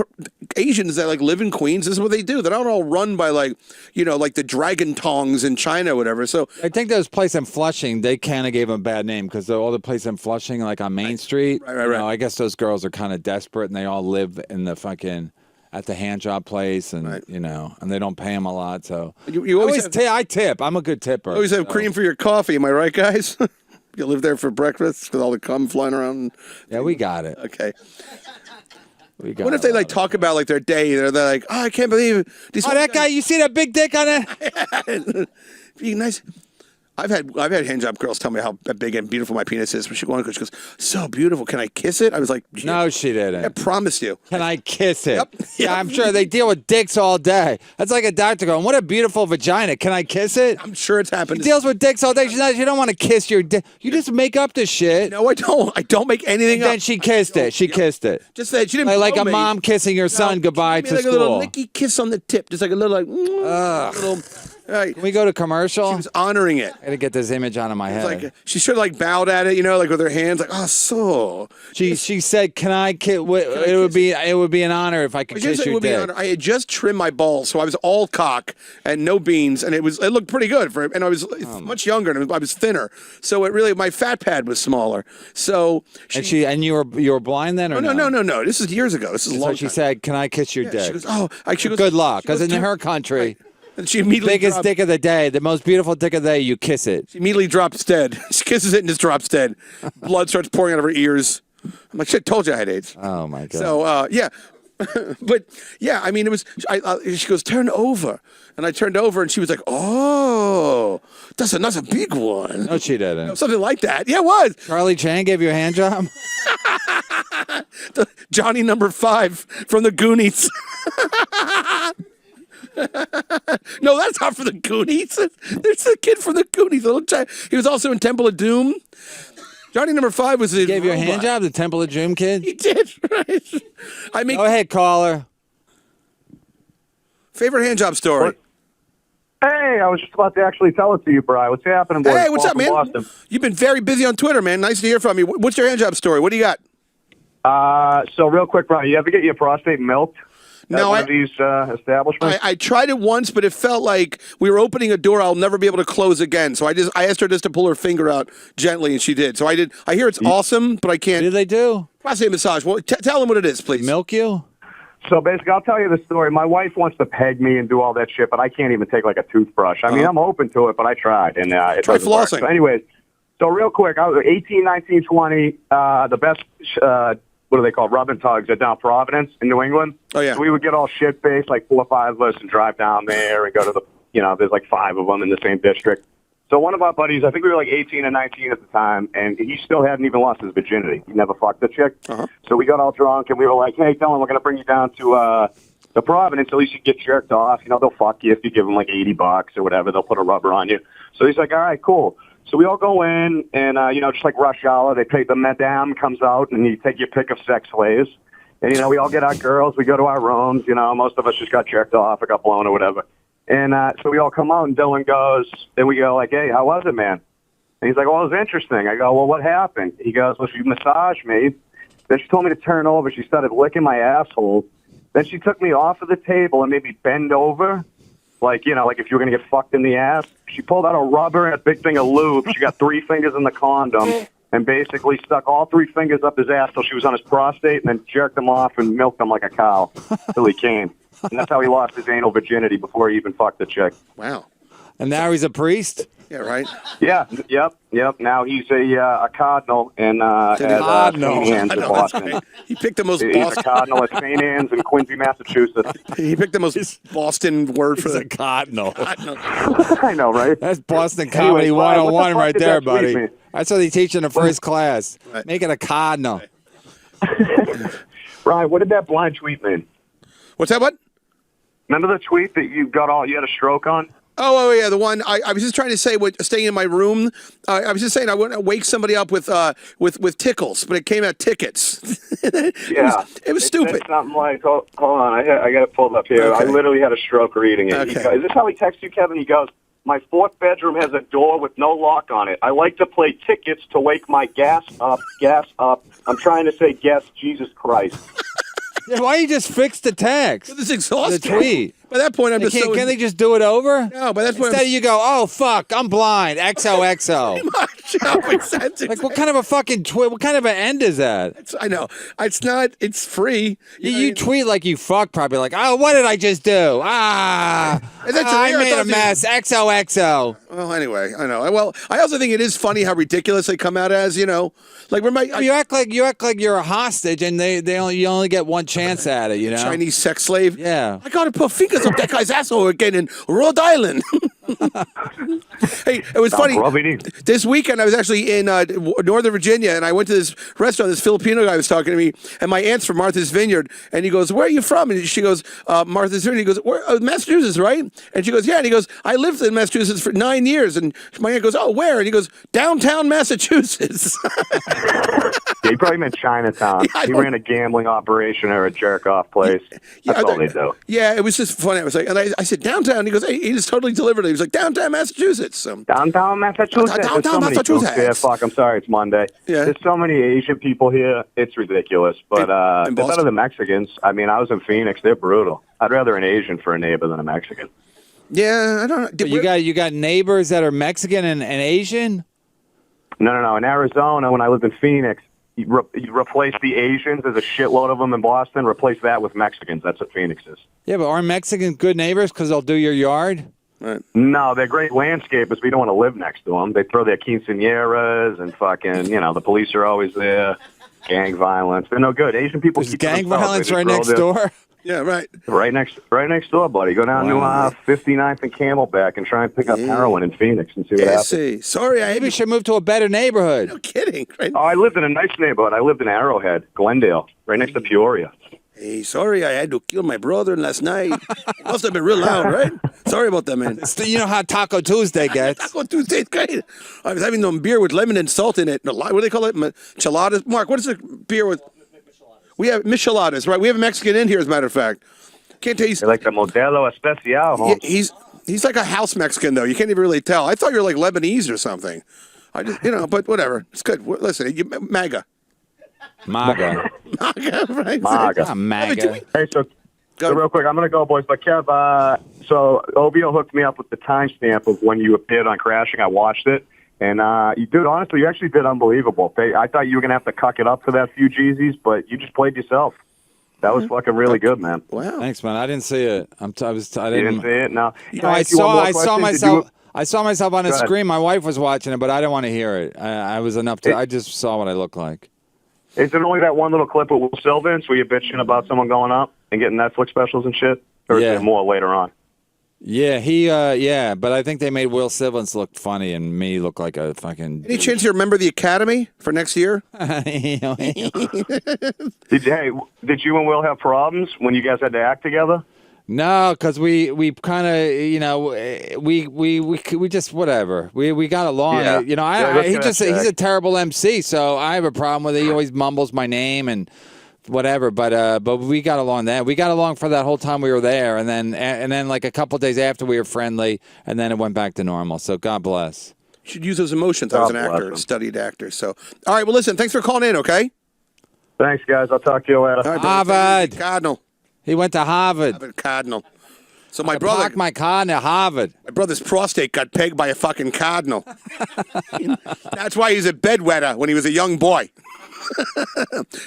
Asians that live in Queens. This is what they do. They're not all run by like the dragon tongs in China or whatever. So I think those places in Flushing, they kind of gave them a bad name because all the places in Flushing, like on Main Street, right. I guess those girls are kind of desperate and they all live in the fucking at the hand job place and and they don't pay them a lot. So you always I tip. I'm a good tipper. You always have cream for your coffee. Am I right, guys? You live there for breakfast with all the cum flying around? Yeah, we got it. Okay. We got What if they like talk about like their day? They're like, oh, I can't believe it. Oh, that guy! You see that big dick on it? Be nice. I've had hand job girls tell me how big and beautiful my penis is. When she goes, so beautiful. Can I kiss it? I was like, yeah. No, she didn't. I promise you. Can I kiss it? Yep. Yeah, I'm sure they deal with dicks all day. That's like a doctor going, "What a beautiful vagina. Can I kiss it?" I'm sure it's happened. She deals with dicks all day. She's not. You don't want to kiss your dick. You just make up this shit. No, I don't. I don't make anything And up. then she kissed it. She kissed it. Just that she didn't Like blow a me. mom kissing her son goodbye Give me to like school. a little licky kiss on the tip, just like a little little. Right. Can we go to commercial? She was honoring it. I gotta get this image out of my head. Like she sort of like bowed at it, like with her hands, like so. She said, "Can I kiss?" It would be an honor if I could kiss your dick. I had just trimmed my balls, so I was all cock and no beans, and it looked pretty good for it. And I was much younger, and I was thinner, so my fat pad was smaller. So And you were blind then, or no. This is years ago. This is a long So she time. said, "Can I kiss your dick?" She goes, oh, she goes, Good luck, she goes, because in her country, and she immediately biggest dick of the day, the most beautiful dick of the day, you kiss it. She immediately drops dead. She kisses it and just drops dead. Blood starts pouring out of her ears. I'm like, shit, told you I had AIDS. Oh my god. So yeah, but yeah, I mean, it was. She goes, turn over, and I turned over, and she was like, oh, that's a big one. No, she didn't. Something like that. Yeah, it was. Charlie Chan gave you a hand job. Johnny number 5 from the Goonies. No, that's not for the Goonies. There's the kid from the Goonies. He was also in Temple of Doom. Johnny number 5 was a Gave you a hand robot. job, the Temple of Doom kid. He did. Right? Go ahead, caller. Favorite hand job story. What? Hey, I was just about to actually tell it to you, Brian. What's happening, boys? Hey, what's Paul up, man? from Boston. You've been very busy on Twitter, man. Nice to hear from you. What's your hand job story? What do you got? So real quick, Brian, you ever get your prostate milked? No, one of these establishments. I tried it once, but it felt like we were opening a door I'll never be able to close again. So I asked her just to pull her finger out gently, and she did. So I did. I hear it's awesome, but I can't. What did they do? Prostate massage. Well, tell them what it is, please. Milk you? So basically, I'll tell you the story. My wife wants to peg me and do all that shit, but I can't even take like a toothbrush. I mean, I'm open to it, but I tried, and it Try doesn't work. flossing. So anyways, so real quick, I was 18, 19, 20. The best, what do they call, rub and tugs are down Providence in New England. Oh, yeah. So we would get all shit-faced, like 4 or 5 of us, and drive down there and go to the, there's like 5 of them in the same district. So one of our buddies, I think we were like 18 and 19 at the time, and he still hadn't even lost his virginity. He never fucked the chick. So we got all drunk, and we were like, hey, tell him we're going to bring you down to the Providence. At least you get jerked off. They'll fuck you if you give them like $80 or whatever. They'll put a rubber on you. So he's like, all right, cool. So we all go in, and, just like rush hour, they pay the madame comes out, and you take your pick of sex slaves. And, we all get our girls. We go to our rooms. Most of us just got jerked off or got blown or whatever. And so we all come out, and Dylan goes, and we go like, hey, how was it, man? And he's like, well, it was interesting. I go, well, what happened? He goes, well, she massaged me. Then she told me to turn over. She started licking my asshole. Then she took me off of the table and made me bend over, like if you were going to get fucked in the ass. She pulled out a rubber and a big thing of lube. She got 3 fingers in the condom and basically stuck all 3 fingers up his ass till she was on his prostate, and then jerked him off and milked him like a cow till he came. And that's how he lost his anal virginity before he even fucked the chick. Wow. And now he's a priest? Yeah, right? Yeah, yep. Now he's a cardinal in at St. Anne's in Boston. Right. He picked the most He's a cardinal at St. Anne's in Quincy, Massachusetts. He picked the most Boston word for He's a the cardinal. I know, right? That's Boston Comedy Anyway, Brian, what the 101 fuck right did there, that tweet buddy. mean? That's what they teach in the first class. Right. Make it a cardinal. Brian, what did that blind tweet mean? What's that? What? Remember the tweet that you had a stroke on? Oh, yeah, the one I was just trying to say. Staying in my room, I was just saying I wouldn't wake somebody up with tickles, but it came out tickets. it was stupid. It's something like, hold on, I got it pulled up here. Okay. I literally had a stroke reading it. Okay. Is this how he texts you, Kevin? He goes, my 4th bedroom has a door with no lock on it. I like to play tickets to wake my gas up. I'm trying to say Jesus Christ. Yeah, why don't you just fix the text? This is exhausting. The tweet. By that point, I'm just so. Can't they just do it over? No, by that point, Instead, you go, oh fuck, I'm blind. XOXO. Like, what kind of a fucking what kind of an end is that? I know. It's not. It's free. You tweet like you fuck, probably like, oh, what did I just do? I made a mess. XOXO. Well, anyway, I know. Well, I also think it is funny how ridiculous they come out as. Like you act like you're a hostage, and you only get one chance at it. Chinese sex slave. Yeah. I gotta put fingers up that guy's asshole again in Rhode Island. Hey, it was funny. This weekend, I was actually in Northern Virginia, and I went to this restaurant. This Filipino guy was talking to me, and my aunt's from Martha's Vineyard, and he goes, "Where are you from?" And she goes, "Martha's Vineyard." He goes, "Massachusetts, right?" And she goes, "Yeah." And he goes, "I lived in Massachusetts for 9 years." And my aunt goes, "Oh, where?" And he goes, "Downtown Massachusetts." Yeah, he probably meant Chinatown. Yeah, he ran a gambling operation or a jerk-off place. That's all they do. Yeah, it was just funny. I was like, and I said, "Downtown." He goes, "Hey," he just totally delivered it. He was like, "Downtown Massachusetts." Downtown Massachusetts. Downtown Massachusetts. Yeah, fuck. I'm sorry, it's Monday. Yeah. There's so many Asian people here. It's ridiculous. But they're better than Mexicans. I mean, I was in Phoenix. They're brutal. I'd rather an Asian for a neighbor than a Mexican. Yeah, I don't know. You got neighbors that are Mexican and Asian? No. In Arizona, when I lived in Phoenix, you replace the Asians. There's a shitload of them in Boston. Replace that with Mexicans. That's what Phoenix is. Yeah, but aren't Mexicans good neighbors because they'll do your yard? Right. No, they're great landscapers. We don't want to live next to them. They throw their quinceañeras and fucking, the police are always there. Gang violence. They're no good. Asian people keep gang violence right next door? Yeah, right. Right next door, buddy. Go down to 59th and Camelback and try and pick up heroin in Phoenix and see what happens. Sorry, maybe we should move to a better neighborhood. No kidding. Right? Oh, I lived in a nice neighborhood. I lived in Arrowhead, Glendale, right next to Peoria. Hey, sorry, I had to kill my brother last night. It must have been real loud, right? Sorry about that, man. You know how Taco Tuesday gets. Taco Tuesday's great. I was having some beer with lemon and salt in it. What do they call it? Micheladas? Mark, what is the beer with? We have Micheladas, right? We have a Mexican in here, as a matter of fact. Can't tell you. They're like the Modelo Especial, Holmes. He's like a house Mexican, though. You can't even really tell. I thought you were like Lebanese or something. I just, but whatever. It's good. Listen, MAGA. MAGA. MAGA, right? MAGA. MAGA. Hey, so real quick, I'm going to go, boys. But, Kev, so OBO hooked me up with the timestamp of when you appeared on Crashing. I watched it. And, honestly, you actually did unbelievable. I thought you were going to have to cuck it up for that few Jeezys, but you just played yourself. That was fucking really good, man. Wow. Thanks, man. I didn't see it. I didn't see it? No. I saw myself on the screen. My wife was watching it, but I didn't want to hear it. I was enough to. I just saw what I looked like. Is it only that one little clip with Will Sylvans where you're bitching about someone going up and getting Netflix specials and shit? Or is there more later on? Yeah, but I think they made Will Sylvans look funny and me look like a fucking... Any chance you remember the Academy for next year? Did you and Will have problems when you guys had to act together? No, because we kind of, we just, whatever. We got along. Yeah. He's a terrible MC, so I have a problem with it. He always mumbles my name and... whatever, but we got along then. We got along for that whole time we were there, and then like a couple of days after we were friendly, and then it went back to normal. So God bless. You should use those emotions. I was an actor, studied actor. So, all right. Well, listen. Thanks for calling in. Okay. Thanks, guys. I'll talk to you later. Right, Harvard. Cardinal. He went to Harvard. Cardinal. So I parked my car near Harvard. My brother's prostate got pegged by a fucking cardinal. That's why he's a bedwetter when he was a young boy.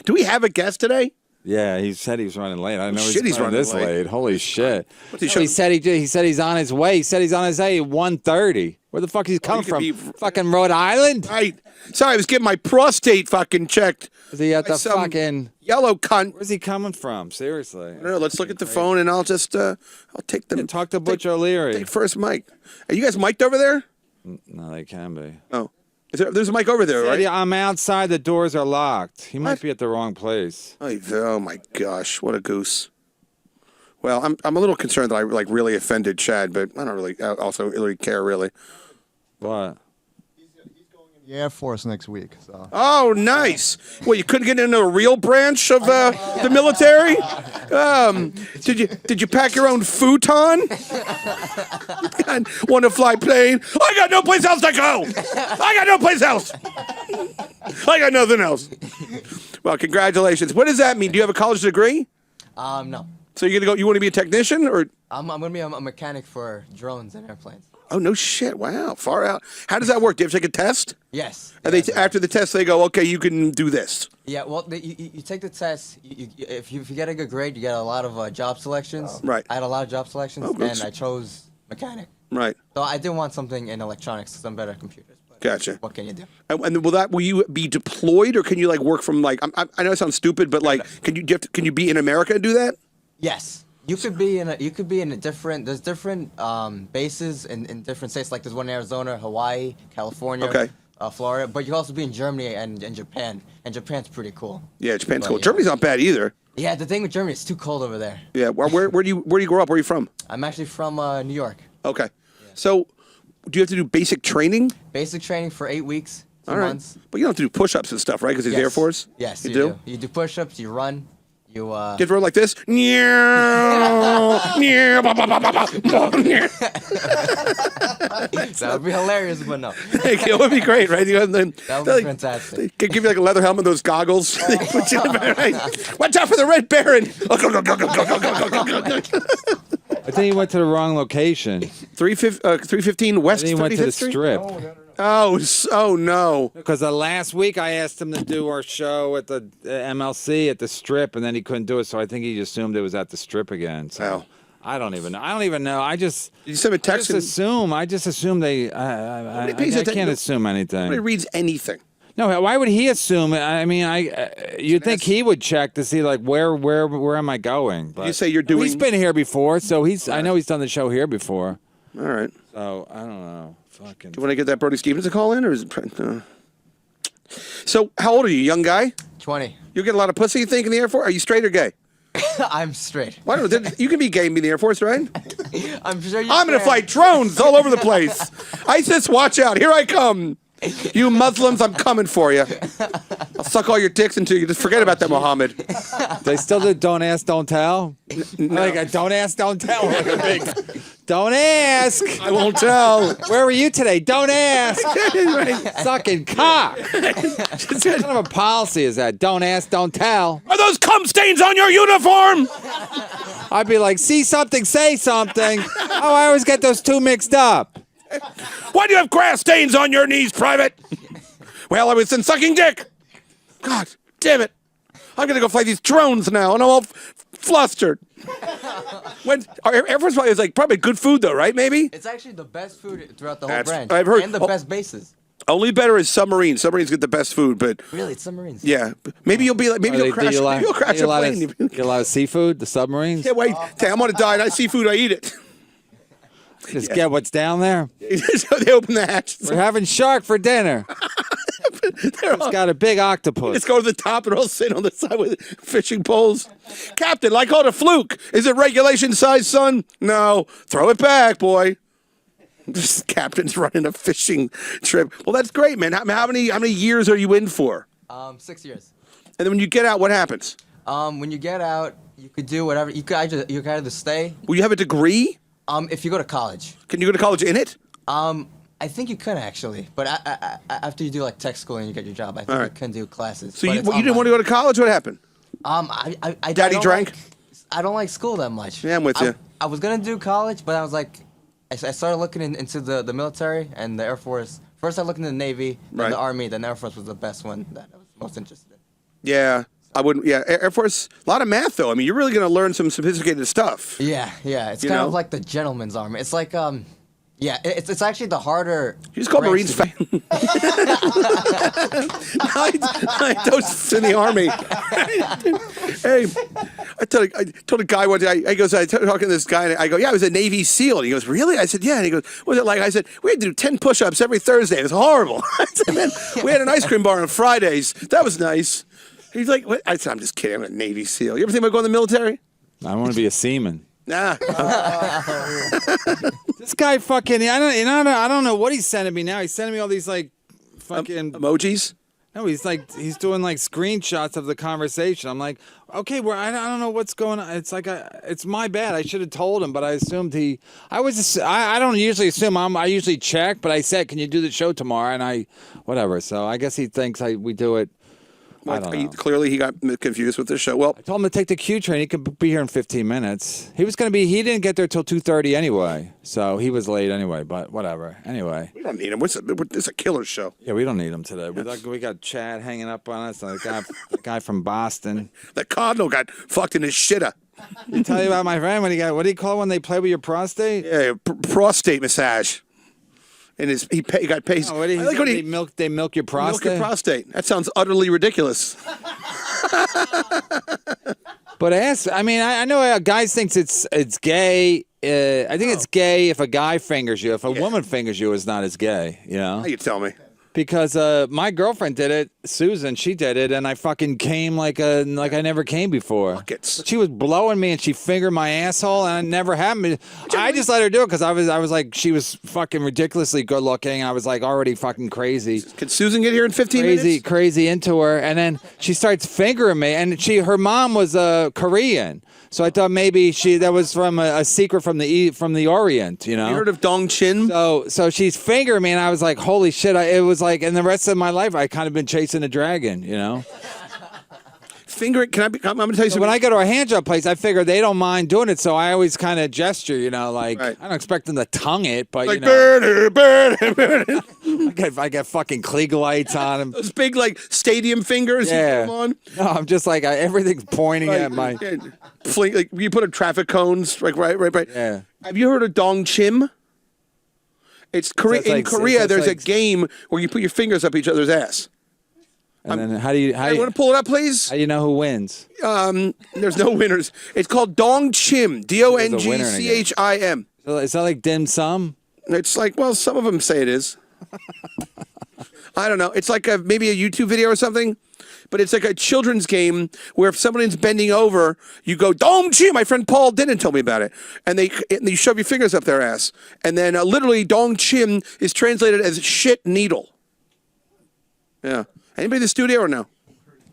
Do we have a guest today? Yeah, he said he was running late. I know he's running this late. Holy shit! He said he's on his way. He said he's on his way at 1:30. Where the fuck he's coming from? Fucking Rhode Island? Right. Sorry, I was getting my prostate fucking checked. Is he at the fucking yellow cunt? Where's he coming from? Seriously. I don't know. Let's look at the phone and I'll just I'll take them. Talk to Butch O'Leary. Take first mic. Are you guys mic'd over there? No, they can be. Oh. There's a mic over there, right? I'm outside. The doors are locked. He might be at the wrong place. Oh my gosh, what a goose! Well, I'm a little concerned that I really offended Chad, but I don't really also really care really. What? He's going in the Air Force next week. So. Oh, nice. Well, you couldn't get into a real branch of the military? Did you pack your own futon? Want to fly plane? I got no place else to go. I got no place else. I got nothing else. Well, congratulations. What does that mean? Do you have a college degree? No. So you're gonna go? You want to be a technician or? I'm gonna be a mechanic for drones and airplanes. Oh no shit! Wow, far out. How does that work? Do you have to take a test? Yes. And after the test, they go, okay, you can do this. Yeah. Well, you take the test. If you get a good grade, you get a lot of job selections. Right. I had a lot of job selections, and I chose mechanic. Right. So I didn't want something in electronics because I'm better at computers. But Gotcha. what can you do? And will you be deployed, or can you like work from like? I know it sounds stupid, but like, can you be in America and do that? Yes. You could be in a different. There's different bases in different states. Like there's one in Arizona, Hawaii, California, Okay. Florida. But you can also be in Germany and Japan. And Japan's pretty cool. Yeah, Japan's But, cool. yeah. Germany's not bad either. Yeah, the thing with Germany, it's too cold over there. Yeah. Where do you grow up? Where are you from? I'm actually from New York. Okay. So, do you have to do basic training? Basic training for 8 weeks, 2 All right. months. But you don't have to do push-ups and stuff, right? Because it's Yes. Air Force. Yes, you you do. You do push-ups. You run. You You have to run like this. That would be hilarious, but no. It would be great, right? That would be fantastic. They could give you like a leather helmet, those goggles. They put you in the right? Watch out for the Red Baron. I think he went to the wrong location. 315 West I think he went to 35th the Street? strip. Oh no. Because last week I asked him to do our show at the MLC at the strip, and then he couldn't do it. So I think he assumed it was at the strip again. So Oh. I don't even know. I just. Did you send me a text? I just assume they. I pays attention can't to- assume Nobody anything. reads anything. No, why would he assume? I mean, you'd think he would check to see like where am I going? But You say you're doing. he's been here before, so I know he's done the show here before. All right. So I don't know. Fucking. Do you want to get that Brody Stevens to call in, or is it? So, how old are you, young guy? 20. You get a lot of pussy, you think, in the Air Force? Are you straight or gay? I'm straight. Why don't you can be gay and be in the Air Force, right? I'm sure you. I'm gonna can. fly drones all over the place. ISIS, watch out! Here I come. You Muslims, I'm coming for you. I'll suck all your dicks until you just forget about that, Mohammed. They still do don't ask, don't tell. Like a don't ask, don't tell. Like a big, don't ask. I won't tell. Where were you today? Don't ask. Sucking cock. What kind of a policy is that? Don't ask, don't tell. Are those cum stains on your uniform? I'd be like, see something, say something. Oh, I always get those two mixed up. Why do you have grass stains on your knees, Private? Well, I was in sucking dick. God damn it. I'm going to go fly these drones now, and I'm all flustered. Our Air Force is like probably good food, though, right? Maybe? It's actually the best food throughout the whole That's- branch. I've heard- And the best bases. Only better is submarines. Submarines get the best food, but Really, it's submarines. yeah. Maybe you'll be like, maybe you'll crash. Maybe you'll crash a plane. Get a lot of seafood, the submarines. Yeah, wait. Hey, I'm going to die, and I see food, I eat it. Just get what's down there. So they open the hatch. We're having shark for dinner. It's got a big octopus. Just go to the top and all sit on the side with fishing poles. Captain, I call it a fluke. Is it regulation size, son? No. Throw it back, boy. This captain's running a fishing trip. Well, that's great, man. How many years are you in for? 6 years. And then when you get out, what happens? When you get out, you could do whatever. You could either stay. Will you have a degree? If you go to college. Can you go to college in it? I think you could actually, but after you do like tech school and you get your job, I think All right. you can do classes. So but you it's didn't want to online. go to college? What happened? I Daddy don't drank? like- I don't like school that much. Yeah, I'm with you. I was gonna do college, but I was like, I started looking into the military and the Air Force. First, I looked into the Navy, then Right. the Army, then the Air Force was the best one that I was most interested in. Yeah. I wouldn't. Yeah, Air Force. A lot of math, though. I mean, you're really going to learn some sophisticated stuff. Yeah, it's You kind know? of like the gentleman's army. It's like yeah, it's actually the harder. You just call branch Marines to do. I toast in the Army. Hey, I told a guy one day, I was talking to this guy, and I go, yeah, I was a Navy SEAL. And he goes, really? I said, yeah. And he goes, what was it like? I said, we had to do 10 push-ups every Thursday. It was horrible. I said, man, we had an ice cream bar on Fridays. That was nice. He's like, what? I said, I'm just kidding. I'm a Navy SEAL. You ever think about going to the military? I want to be a seaman. Nah. This guy fucking, I don't know what he's sending me now. He's sending me all these like fucking Emojis? No, he's doing like screenshots of the conversation. I'm like, okay, I don't know what's going on. It's like it's my bad. I should have told him, but I assumed I don't usually assume. I usually check, but I said, can you do the show tomorrow? And whatever. So I guess he thinks we do it. I don't know. Clearly, he got confused with the show. Well, I told him to take the Q train. He could be here in 15 minutes. He didn't get there till 2:30 anyway, so he was late anyway. But whatever. Anyway, we don't need him. It's a killer show. yeah, we don't need him today. We got Chad hanging up on us. The guy from Boston. The Cardinal got fucked in his shitter. Did I tell you about my friend when what do you call it when they play with your prostate? Yeah, prostate massage. And he got paid. No, they milk your prostate. Milk your prostate. That sounds utterly ridiculous. But I know guys thinks it's gay. I think it's gay if a guy fingers you. If a woman fingers you, it's not as gay. You know. How you tell me? Because my girlfriend did it, Susan. She did it, and I fucking came like I never came before. Buckets. She was blowing me, and she fingered my asshole, and it never happened. I just let her do it because I was like, she was fucking ridiculously good looking. I was like already fucking crazy. Can Susan get here in 15 minutes? Crazy into her, and then she starts fingering me, and her mom was Korean. So I thought maybe that was from a secret from the Orient, you know. You heard of Dong Chin? So she's fingering me, and I was like, holy shit! It was like, in the rest of my life, I kind of been chasing a dragon, you know. Fingering? I'm going to tell you something. When I go to a hand job place, I figure they don't mind doing it, so I always kind of gesture, you know, like right. I don't expect them to tongue it, but like, you know, burn. I got fucking Klieg lights on them. Those big like stadium fingers. Yeah. You put them on. No, I'm just like everything's pointing at my. Yeah. Like you put a traffic cones, like right. Yeah. Have you heard of Dong Chim? It's Korea. So it's in Korea, there's like, a game where you put your fingers up each other's ass. And then how do you want to pull it up, please? How do you know who wins? There's no winners. It's called Dong Chim. DONGCHIM. So is that like dim sum? It's like, well, some of them say it is. I don't know. It's like maybe a YouTube video or something, but it's like a children's game where if somebody's bending over, you go Dong Chim. My friend Paul didn't tell me about it, and you shove your fingers up their ass, and then literally Dong Chim is translated as shit needle. Yeah. Anybody in the studio or no?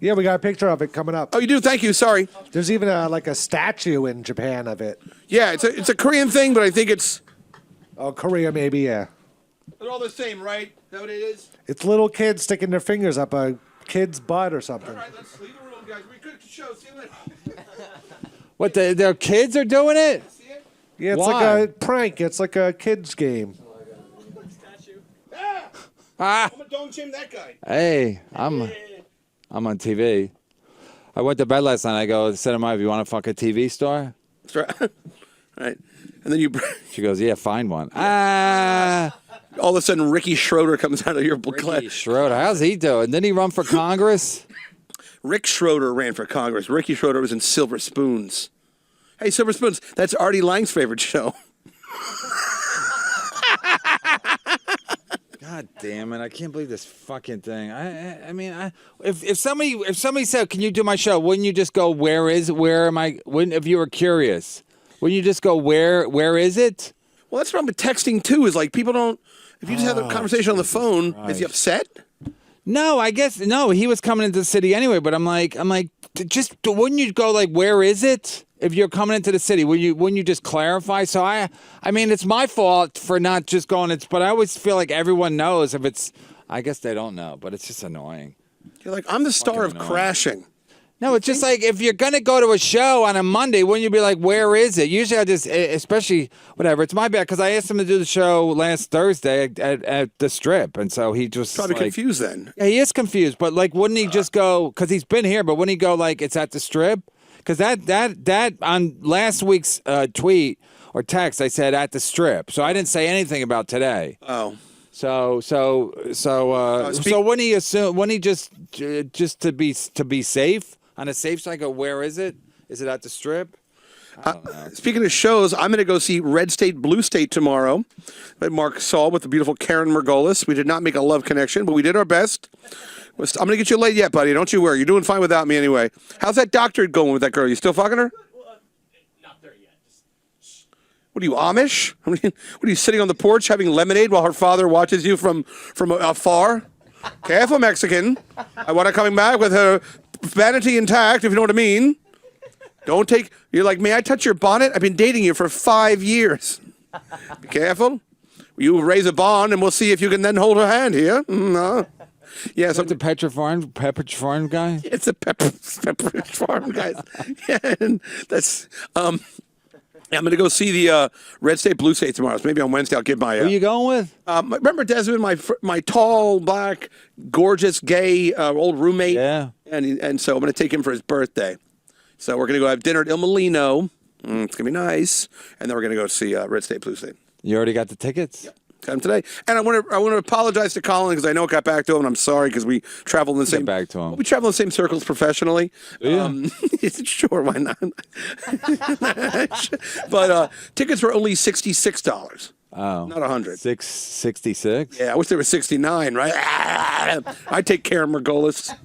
Yeah, we got a picture of it coming up. Oh, you do? Thank you. Sorry. There's even like a statue in Japan of it. Yeah, it's a Korean thing, but I think it's. Oh, Korea maybe, yeah. They're all the same, right? Is that what it is? It's little kids sticking their fingers up a kid's butt or something. All right, let's leave the room, guys. We could show. See you later. What, their kids are doing it? See it? Yeah, it's Why? like a prank. It's like a kid's game. I'm a Dong Chim, that guy. Hey, I'm on TV. I went to bed last night. I go, said to my wife, you want to fuck a TV star? That's right. Right. And then She goes, yeah, find one. all of a sudden Ricky Schroeder comes out of your Ricky Schroeder, how's he doing? Didn't he run for Congress? Rick Schroeder ran for Congress. Ricky Schroeder was in Silver Spoons. Hey, Silver Spoons, that's Artie Lang's favorite show. God damn it! I can't believe this fucking thing. If somebody said, "Can you do my show?" Wouldn't you just go, "Where am I?" Wouldn't, if you were curious, wouldn't you just go, "Where is it?" Well, that's what I'm with texting too. Is like people don't. If you just have a conversation on the phone, is he upset? No, I guess no. He was coming into the city anyway. But I'm like, just wouldn't you go like, "Where is it?" If you're coming into the city, wouldn't you just clarify? So I mean, it's my fault for not just going. But I always feel like everyone knows if it's. I guess they don't know, but it's just annoying. You're like, I'm the star of Crashing. No, it's just like if you're gonna go to a show on a Monday, wouldn't you be like, "Where is it?" Usually, I just, especially whatever. It's my bad because I asked him to do the show last Thursday at the Strip, and so he just Probably confused then. Yeah, he is confused, but like, wouldn't he just go? Because he's been here, but wouldn't he go like it's at the Strip? Because that on last week's tweet or text, I said at the Strip, so I didn't say anything about today. Oh. So wouldn't he assume? Wouldn't he just to be safe on a safe side? Go, where is it? Is it at the Strip? I don't know. Speaking of shows, I'm going to go see Red State, Blue State tomorrow. That Mark saw with the beautiful Karen Margolis. We did not make a love connection, but we did our best. I'm going to get you laid yet, buddy. Don't you worry. You're doing fine without me anyway. How's that doctorate going with that girl? You still fucking her? Not there yet. What are you, Amish? I mean, what are you sitting on the porch having lemonade while her father watches you from afar? Careful, Mexican. I want her coming back with her vanity intact, if you know what I mean. Don't take... You're like, may I touch your bonnet? I've been dating you for 5 years. Be careful. You raise a bond, and we'll see if you can then hold her hand here. No. Yeah, Is so that the Pepperidge Farm guy? it's a Pepperidge Farm, guys. Yeah, and that's I'm gonna go see the Red State Blue State tomorrow. So maybe on Wednesday I'll give my. Who are you going with? Remember Desmond, my tall, black, gorgeous, gay old roommate. Yeah. And so I'm gonna take him for his birthday. So we're gonna go have dinner at Il Molino. It's gonna be nice, and then we're gonna go see Red State Blue State. You already got the tickets? Yep. Got him today, and I want to apologize to Colin because I know it got back to him, and I'm sorry because we travel in the same. Back to him. We travel in the same circles professionally. Yeah. Sure, why not? But tickets were only $66. Oh. Not 100. 666? Yeah, I wish they were 69, right? I take Karen Margolis.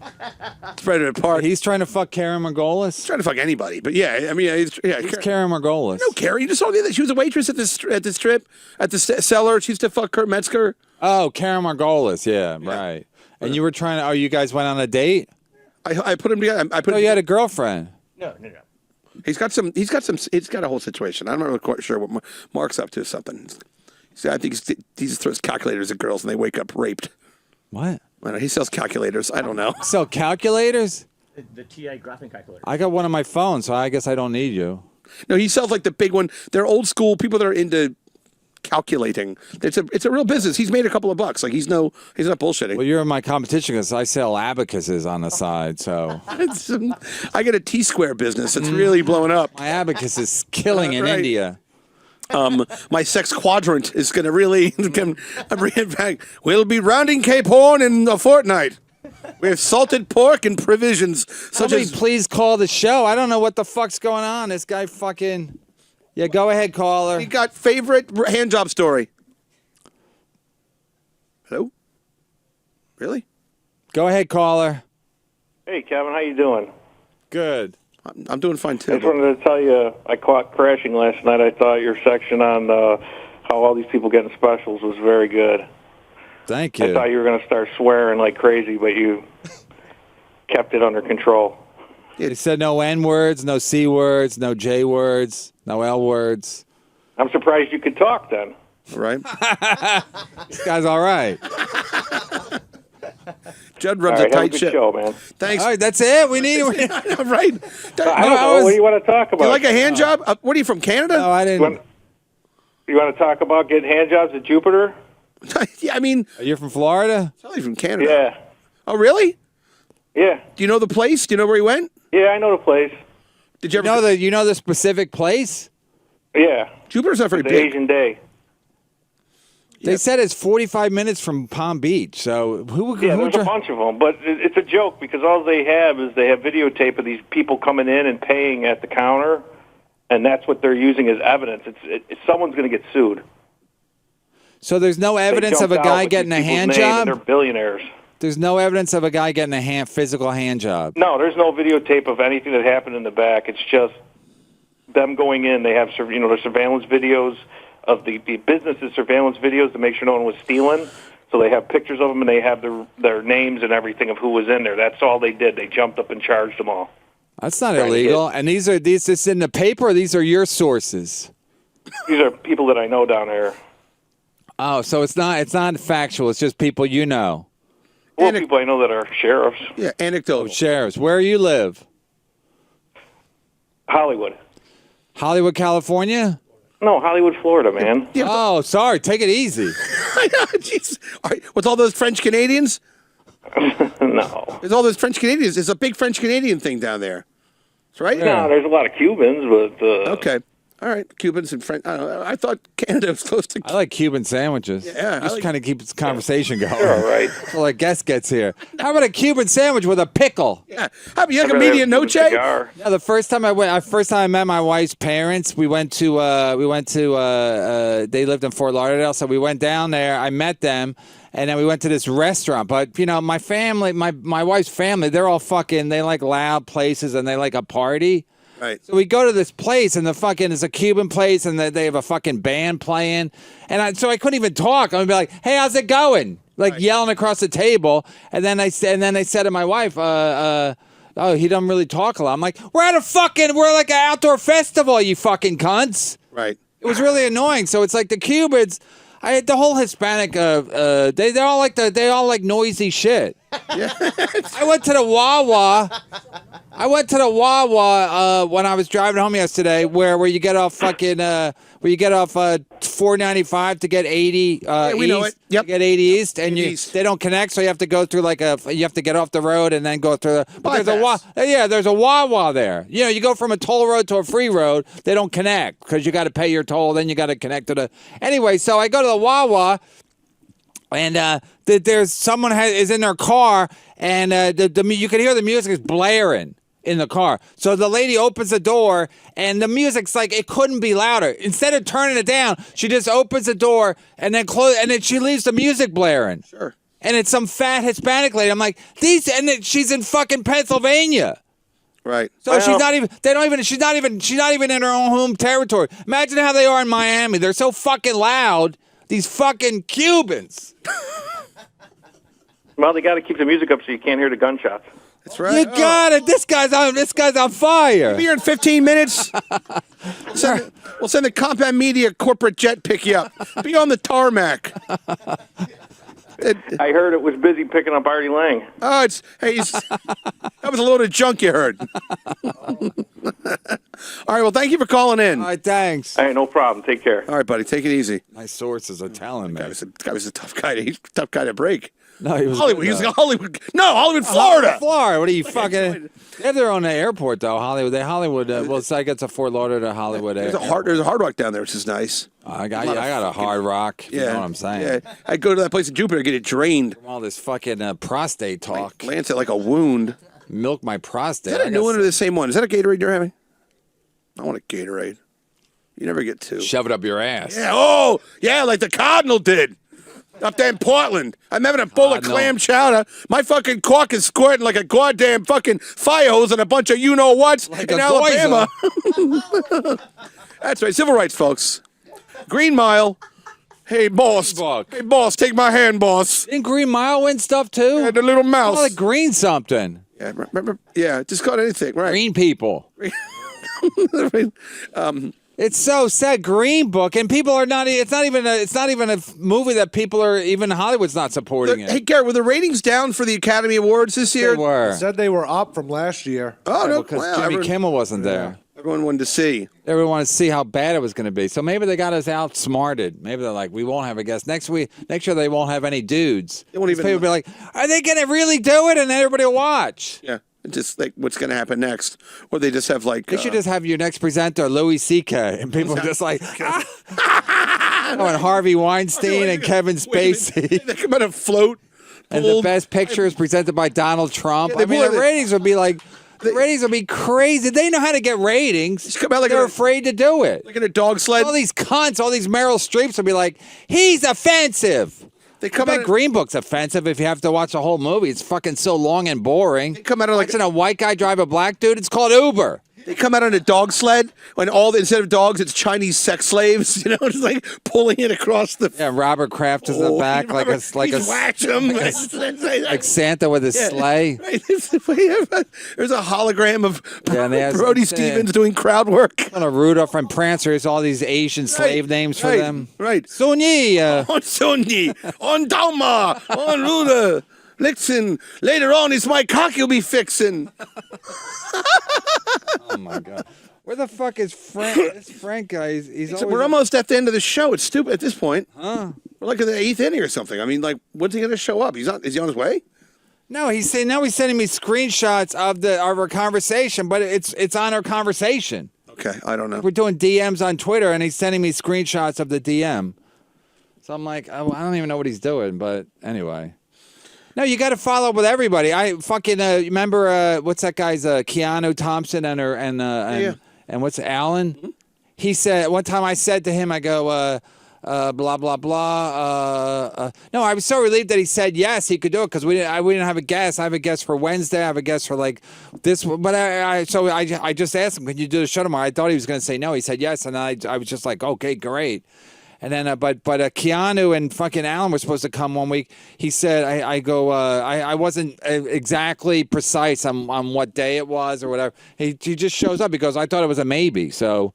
Spread it apart. He's trying to fuck Karen Margolis? Trying to fuck anybody, but yeah, I mean, Who's Karen Margolis? No, Karen. You just saw the other. She was a waitress at the strip at the cellar. She used to fuck Kurt Metzger. Oh, Karen Margolis. Yeah, right. And you were trying to. Oh, you guys went on a date? I put him together. I put. Oh, you had a girlfriend. No. He's got a whole situation. I'm not really quite sure what Mark's up to. Something. I think he just throws calculators at girls and they wake up raped. What? I don't know, he sells calculators. I don't know. Sell calculators? The TI graphing calculator. I got one on my phone, so I guess I don't need you. No, he sells like the big one. They're old school people that are into calculating. It's a real business. He's made a couple of bucks. Like he's not bullshitting. Well, you're in my competition because I sell abacuses on the side, so. I get a T-square business. It's really blowing up. My abacus is killing in Right. India. My sex quadrant is going to really bring it back. We'll be rounding Cape Horn in a fortnight. We have salted pork and provisions such Somebody as. please call the show. I don't know what the fuck's going on. This guy fucking. Yeah, go ahead, caller. We got favorite hand job story. Hello? Really? Go ahead, caller. Hey, Kevin, how you doing? Good. I'm doing fine I too. just wanted to tell you, I caught crashing last night. I thought your section on how all these people getting specials was very good. Thank I you. thought you were going to start swearing like crazy, but you kept it under control. He said no N words, no C words, no J words, no L words. I'm surprised you could talk then. Right? This guy's all right. Judd All runs right, a have a tight good ship. show, man. Thanks. All right, that's it. We need. Right? I don't know. was- What do you want to talk about? You like a hand job? What are you from, Canada? No, I You didn't. want to talk about getting hand jobs at Jupiter? Yeah, I mean, You're from Florida? it's only from Canada. Yeah. Oh, really? Yeah. Do you know the place? Do you know where he went? Yeah, I know the place. Did you ever? You know the specific place? Yeah. Jupiter's not very The big. Asian Day. They said it's 45 minutes from Palm Beach. So who Yeah, there's a bunch of them, but it's a joke because all they have videotape of these people coming in and paying at the counter, and that's what they're using as evidence. Someone's going to get sued. So there's no They evidence of jumped a out guy with getting these a people's hand name, and job? They're billionaires. There's no evidence of a guy getting a physical hand job. No, there's no videotape of anything that happened in the back. It's just them going in. They have their surveillance videos of the business's surveillance videos to make sure no one was stealing. So they have pictures of them, and they have their names and everything of who was in there. That's all they did. They jumped up and charged them all. That's not illegal. And these this in the paper, or these are your sources? These are people that I know down there. Oh, so it's not factual. It's just people you know. Well, people I know that are sheriffs. Yeah, anecdotal. Sheriffs. Where you live? Hollywood. Hollywood, California? No, Hollywood, Florida, man. Oh, sorry. Take it easy. Jeez. All right, with all those French Canadians? No. There's all those French Canadians. There's a big French Canadian thing down there. That's right? No, there's a lot of Cubans, but... Okay. All right. Cubans and French. I don't know. I thought Canada was close to. I like Cuban sandwiches. Yeah, Just kind of keep this conversation going. They're all right. Until our guest gets here. How about a Cuban sandwich with a pickle? Yeah. How about you like a medium noche? Cigar. Yeah, the first time I met my wife's parents, we went to they lived in Fort Lauderdale, so we went down there. I met them, and then we went to this restaurant. But my family, my wife's family, they're all they like loud places and they like a party. Right. So we go to this place, and it's a Cuban place, and they have a fucking band playing, so I couldn't even talk. I'm gonna be like, "Hey, how's it going?" Yelling across the table, and then I said to my wife, "Oh, he doesn't really talk a lot." I'm like, we're like an outdoor festival, you fucking cunts. Right. It was really annoying. So it's like the Cubans, the whole Hispanic, they all like noisy shit. I went to the Wawa. When I was driving home yesterday, where you get off 495 to get 80 we east. know it. Yep. To get 80 east, and East. they don't connect, so you have to go through you have to get off the road and then go through. But Bypass. there's a Wawa there. You know, you go from a toll road to a free road. They don't connect because you got to pay your toll, then you got to connect to the. Anyway, so I go to the Wawa. And there's someone is in their car, and you can hear the music is blaring in the car. So the lady opens the door, and the music's like it couldn't be louder. Instead of turning it down, she just opens the door and then she leaves the music blaring. Sure. And it's some fat Hispanic lady. I'm like, she's in fucking Pennsylvania. Right. So she's not even in her own home territory. Imagine how they are in Miami. They're so fucking loud. These fucking Cubans. Well, they got to keep the music up so you can't hear the gunshots. That's right. You got it. This guy's on fire. Be here in 15 minutes. We'll send the Compound Media corporate jet pick you up. Be on the tarmac. I heard it was busy picking up Artie Lang. Oh, that was a load of junk you heard. All right, well, thank you for calling in. All right, thanks. Hey, no problem. Take care. All right, buddy, take it easy. My sources are telling me. Guy was a tough guy. He's a tough guy to break. No, he was Hollywood. good, He was Hollywood. No, Hollywood, Florida. Florida. What are you fucking? They have their own airport though. Hollywood. Well, it's like it's a Fort Lauderdale to Hollywood. There's a Hard Rock down there, which is nice. I got a Hard Rock. You know what I'm saying? Yeah, I go to that place in Jupiter, get it drained. From all this fucking prostate talk. Lance it like a wound. Milk my prostate. Is that a new one or the same one? Is that a Gatorade you're having? I want a Gatorade. You never get two. Shove it up your ass. Yeah. Oh, yeah, like the Cardinal did. Up there in Portland. I'm having a bowl of clam chowder. My fucking cork is squirting like a goddamn fucking fire hose and a bunch of you-know-whats like in Alabama. That's right. Civil rights, folks. Green Mile. Hey, boss. Hey, boss, take my hand, boss. Didn't Green Mile win stuff, too? Yeah, the little mouse. Call it green something. Yeah, remember? Yeah, just call it anything, right? Green people. It's so sad. Green Book, and people are not. It's not even a movie that people are even Hollywood's not supporting it. Hey, Garrett, were the ratings down for the Academy Awards this year? They were. Said they were up from last year. Oh no, because well, Jimmy Kimmel wasn't there. Everyone wanted to see. Everyone wanted to see how bad it was going to be. So maybe they got us outsmarted. Maybe they're like, we won't have a guest next year. They won't have any dudes. They won't even. People will be like, are they going to really do it? And then everybody will watch. Yeah. Just like what's going to happen next, or they just have like. They should just have your next presenter, Louis C.K., and people are just like, and Harvey Weinstein and Kevin Spacey. They come out and float. And the best picture is presented by Donald Trump. Yeah, I mean, the ratings would be like. The ratings would be crazy. They know how to get ratings. Just come out like they're afraid to do it. Like in a dog sled. All these cunts, all these Meryl Streeps would be like, he's offensive. They come out. Green Book's offensive if you have to watch the whole movie. It's fucking so long and boring. They come out like watching a white guy drive a black dude. It's called Uber. They come out on a dog sled when instead of dogs, it's Chinese sex slaves. You know, it's like pulling it across the. Yeah, Robert Kraft is in the back like a like Santa with his sleigh. Right. There's a hologram of Brody Stevens doing crowd work. On a Rudolph and Prancer, there's all these Asian slave names for them. Right. Sunyi. On Sunyi. On Dalma. On Ruda. Lixin. Later on, it's my cock you'll be fixing. Oh my God. Where the fuck is Frank? This Frank guy, We're almost at the end of the show. It's stupid at this point. Huh? We're like in the 8th inning or something. I mean, like, when's he going to show up? Is he on his way? No, he's sending me screenshots of our conversation, but it's on our conversation. Okay, I don't know. We're doing DMs on Twitter, and he's sending me screenshots of the DM. So I'm like, I don't even know what he's doing, but anyway. No, you got to follow up with everybody. I fucking remember what's that guy's Keanu Thompson and what's Alan? Mm-hmm. He said one time I said to him, I go, blah blah blah. No, I was so relieved that he said yes, he could do it because we didn't have a guest. I have a guest for Wednesday. I have a guest for like this, but I just asked him, can you do the show tomorrow? I thought he was going to say no. He said yes, and I was just like, okay, great. And then, but Keanu and fucking Alan were supposed to come 1 week. He said, I wasn't exactly precise on what day it was or whatever. He just shows up. He goes, I thought it was a maybe. So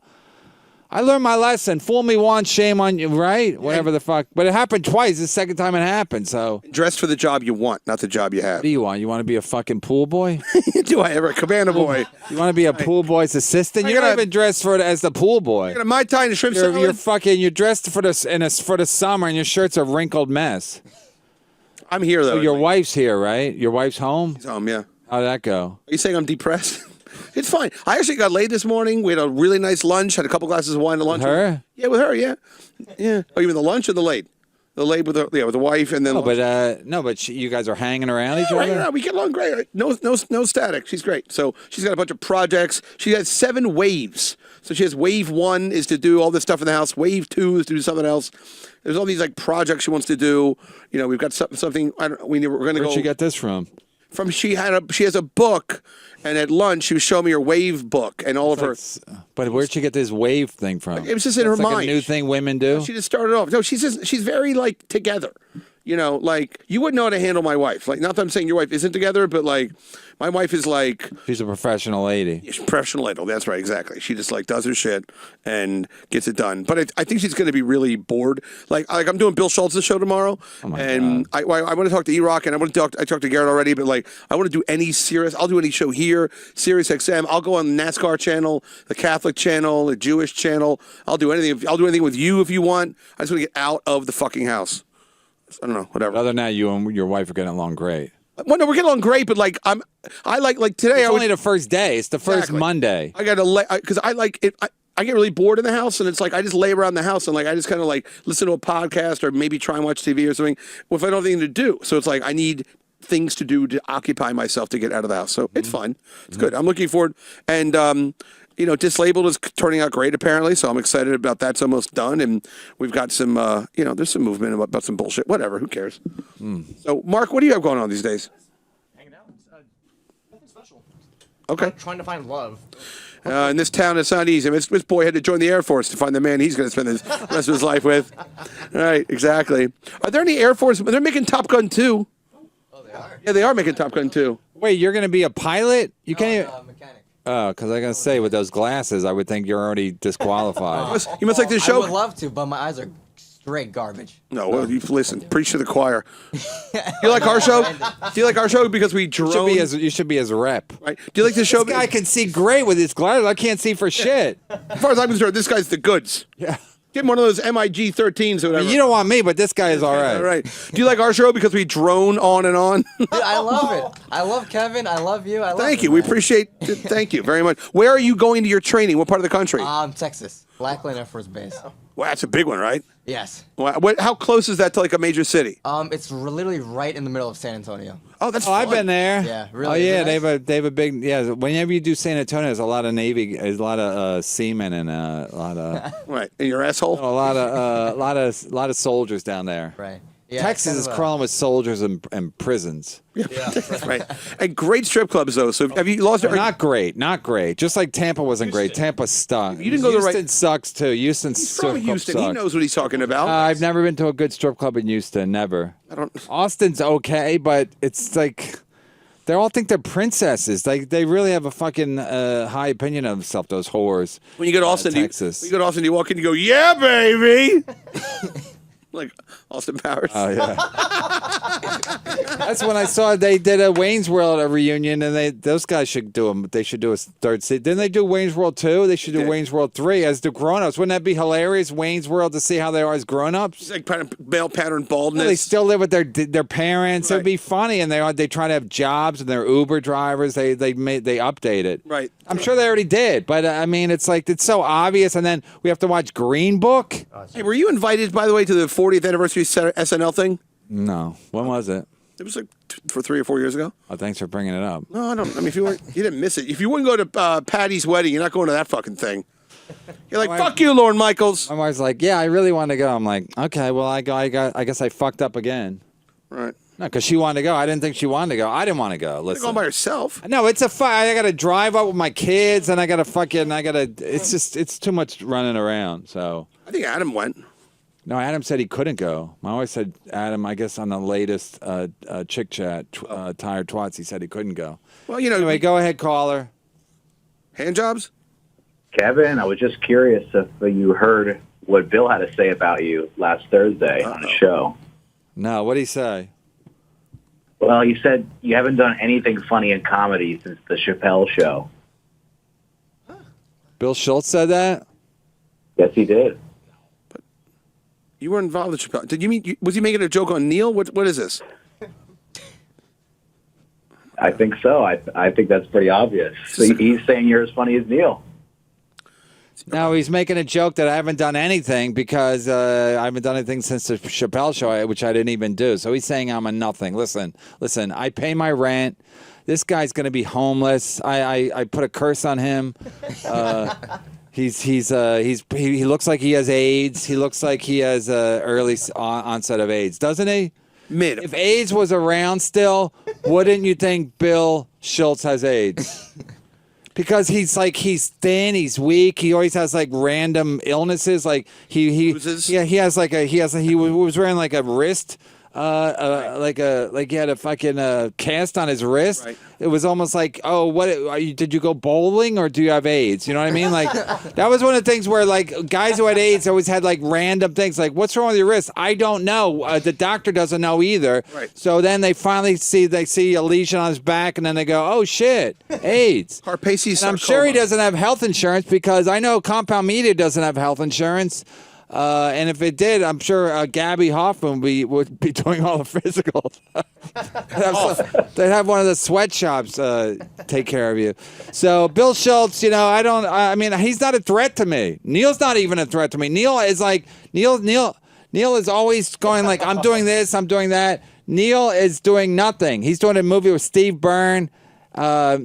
I learned my lesson. Fool me once, shame on you, right? Whatever the fuck. But it happened twice. The second time it happened, so. Dress for the job you want, not the job you have. What do you want? You want to be a fucking pool boy? Do I ever? Cabana boy. You want to be a pool boy's assistant? You're not even dressed for it as the pool boy. I got a Mai Tai and a shrimp salad. You're dressed for the summer, and your shirt's a wrinkled mess. I'm here, though. So your wife's here, right? Your wife's home? She's home, yeah. How'd that go? Are you saying I'm depressed? It's fine. I actually got laid this morning. We had a really nice lunch. Had a couple glasses of wine at lunch. With her? Yeah, with her. Yeah, yeah. Oh, you mean the lunch or the late? The late with with the wife and then. You guys are hanging around each other. Right, yeah, we get along great. Right? No static. She's great. So she's got a bunch of projects. She has 7 waves. So she has wave 1 is to do all this stuff in the house. Wave 2 is to do something else. There's all these like projects she wants to do. You know, we've got something. We're going to go. Where'd she get this from? She has a book, and at lunch she was showing me her wave book and all of her. But where'd she get this wave thing from? It was just in her mind. Like a new thing women do. She just started off. No, she's very like together. You know, like you wouldn't know how to handle my wife. Like, not that I'm saying your wife isn't together, but like my wife is like. She's a professional lady. She's a professional lady. That's right, exactly. She just like does her shit and gets it done. But I think she's going to be really bored. Like I'm doing Bill Schultz's show tomorrow, and I want to talk to E-Rock, and I talked to Garrett already, but like I want to do any serious. I'll do any show here, Sirius XM. I'll go on the NASCAR channel, the Catholic channel, the Jewish channel. I'll do anything. I'll do anything with you if you want. I just want to get out of the fucking house. I don't know, whatever. Other than that, you and your wife are getting along great. Well, no, we're getting along great, but like I like today. It's only the first day. It's the first Monday. I got to because I like it. I get really bored in the house, and it's like I just lay around the house and like I just kind of like listen to a podcast or maybe try and watch TV or something. Well, if I don't have anything to do, so it's like I need things to do to occupy myself to get out of the house. So it's fun. It's good. I'm looking forward, and you know, Dislabeled is turning out great apparently, so I'm excited about that. It's almost done, and we've got some, there's some movement about some bullshit. Whatever, who cares? So, Mark, what do you have going on these days? Hanging out. Nothing special. Okay. Trying to find love. In this town, it's not easy. This boy had to join the Air Force to find the man he's going to spend the rest of his life with. Right, exactly. Are there any Air Force? They're making Top Gun 2. Oh, they are? Yeah, they are making Top Gun 2. Wait, you're going to be a pilot? You can't even... Mechanic. Oh, because I gotta say, with those glasses, I would think you're already disqualified. You must like this show. I would love to, but my eyes are straight garbage. No, well, you listen. Preach to the choir. You like our show? Do you like our show because we drone? You should be his rep. Right? Do you like this show? This guy can see great with his glasses. I can't see for shit. As far as I'm concerned, this guy's the goods. Yeah. Give him one of those MiG 13s or whatever. You don't want me, but this guy is all right. All right. Do you like our show because we drone on and on? Dude, I love it. I love Kevin. I love you. Thank you. We appreciate it. Thank you very much. Where are you going to your training? What part of the country? Texas. Blackland Air Force Base. Well, that's a big one, right? Yes. How close is that to like a major city? It's literally right in the middle of San Antonio. Oh, that's fun. I've been there. Yeah, really. Oh, yeah, they have a big, whenever you do San Antonio, there's a lot of Navy, there's a lot of seamen and a lot of... Right, in your asshole? A lot of soldiers down there. Right. Yeah, Texas is crawling with soldiers and prisons. Yeah, that's right. And great strip clubs, though. So have you lost it? Not great. Just like Tampa wasn't great. Tampa stunk. You didn't go to the right. Houston sucks too. He's from Houston. He knows what he's talking about. I've never been to a good strip club in Houston. Never. Austin's okay, but it's like they all think they're princesses. Like they really have a fucking high opinion of themselves. Those whores. When you go to Austin, Texas. when you go to Austin, you walk in, you go, "Yeah, baby." Like Austin Powers. Oh yeah. That's when I saw they did a Wayne's World reunion, and those guys should do them. They should do a third season. Didn't they do Wayne's World 2? They should do Wayne's World 3 as the grown-ups. Wouldn't that be hilarious? Wayne's World to see how they are as grown-ups. It's like male pattern baldness. They still live with their parents. Right. It'd be funny, and they try to have jobs, and they're Uber drivers. They update it. Right. I'm sure they already did, but I mean, it's like it's so obvious. And then we have to watch Green Book. Hey, were you invited, by the way, to the 40th anniversary SNL thing? No. When was it? It was like for 3 or 4 years ago. Oh, thanks for bringing it up. No, I don't. I mean, if you didn't miss it. If you wouldn't go to Patty's wedding, you're not going to that fucking thing. You're like, fuck you, Lorne Michaels. My wife's like, yeah, I really want to go. I'm like, okay, well, I guess I fucked up again. Right. No, because she wanted to go. I didn't think she wanted to go. I didn't want to go. Listen. You're going by yourself. No, it's a fight. I got to drive up with my kids, and it's too much running around. So I think Adam went. No, Adam said he couldn't go. My wife said, Adam, I guess on the latest Chick Chat, Tired Twats, he said he couldn't go. Well, you know. Anyway, go ahead, caller. Hand jobs? Kevin, I was just curious if you heard what Bill had to say about you last Thursday on the show. No, what'd he say? Well, he said you haven't done anything funny in comedy since the Chappelle show. Bill Schultz said that? Yes, he did. But you were involved with Chappelle. Did you mean? Was he making a joke on Neil? What is this? I think so. I think that's pretty obvious. So he's saying you're as funny as Neil. No, he's making a joke that I haven't done anything because I haven't done anything since the Chappelle show, which I didn't even do. So he's saying I'm a nothing. Listen, I pay my rent. This guy's going to be homeless. I put a curse on him. He looks like he has AIDS. He looks like he has early onset of AIDS, doesn't he? Mid. If AIDS was around still, wouldn't you think Bill Schultz has AIDS? Because he's thin, he's weak. He always has like random illnesses. Like he was wearing like a wrist, like he had a fucking cast on his wrist. Right. It was almost like, oh, did you go bowling or do you have AIDS? You know what I mean? Like that was one of the things where like guys who had AIDS always had like random things. Like, what's wrong with your wrist? I don't know. The doctor doesn't know either. Right. So then they finally see a lesion on his back, and then they go, oh shit, AIDS. Carpacci And I'm sure he doesn't have health insurance because I know Compound Media doesn't have health insurance. And if it did, I'm sure Gabby Hoffman would be doing all the physicals. They'd have one of the sweatshops take care of you. So Bill Schultz, I mean, he's not a threat to me. Neil's not even a threat to me. Neil is always going like, I'm doing this, I'm doing that. Neil is doing nothing. He's doing a movie with Steve Byrne.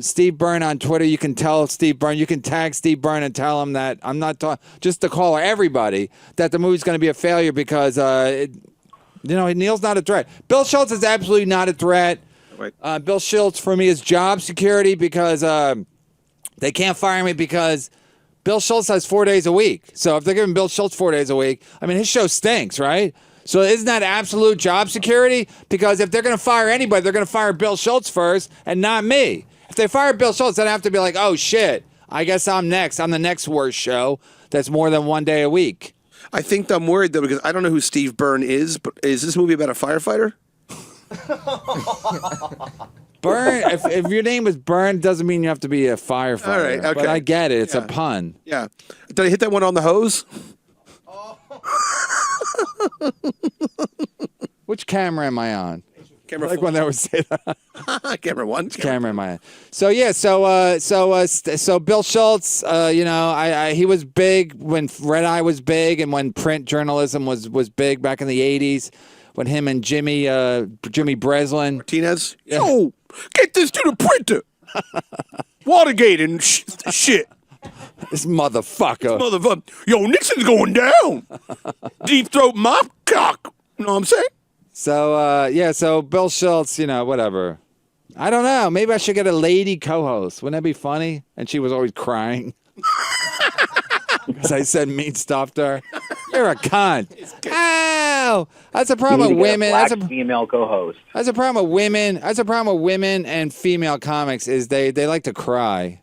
Steve Byrne on Twitter. You can tell Steve Byrne. You can tag Steve Byrne and tell him that I'm not just to call everybody that the movie's going to be a failure because Neil's not a threat. Bill Schultz is absolutely not a threat. Right. Bill Schultz for me is job security because they can't fire me because Bill Schultz has 4 days a week. So if they're giving Bill Schultz 4 days a week, I mean his show stinks, right? So isn't that absolute job security? Because if they're going to fire anybody, they're going to fire Bill Schultz first and not me. If they fire Bill Schultz, then I have to be like, oh, shit, I guess I'm next. I'm the next worst show that's more than 1 day a week. I think I'm worried, though, because I don't know who Steve Byrne is, but is this movie about a firefighter? Byrne, if your name is Byrne, doesn't mean you have to be a firefighter. All right, okay. But I get it. It's Yeah. a pun. Yeah. Did I hit that one on the hose? Which camera am I on? Camera Like four. when they would say that. Camera one. Which camera am I on? So yeah, so Bill Schultz, he was big when Red Eye was big and when print journalism was big back in the 80s when him and Jimmy Breslin. Martinez. Yo, get this to the printer. Watergate and shit. This motherfucker. Yo, Nixon's going down. Deep throat mop cock. You know what I'm saying? So, so Bill Schultz, whatever. I don't know. Maybe I should get a lady co-host. Wouldn't that be funny? And she was always crying. Because I said mean stuff to her. You're a cunt. Ow! That's a problem with women. That's a female co-host. That's a problem with women. That's a problem with women and female comics is they like to cry.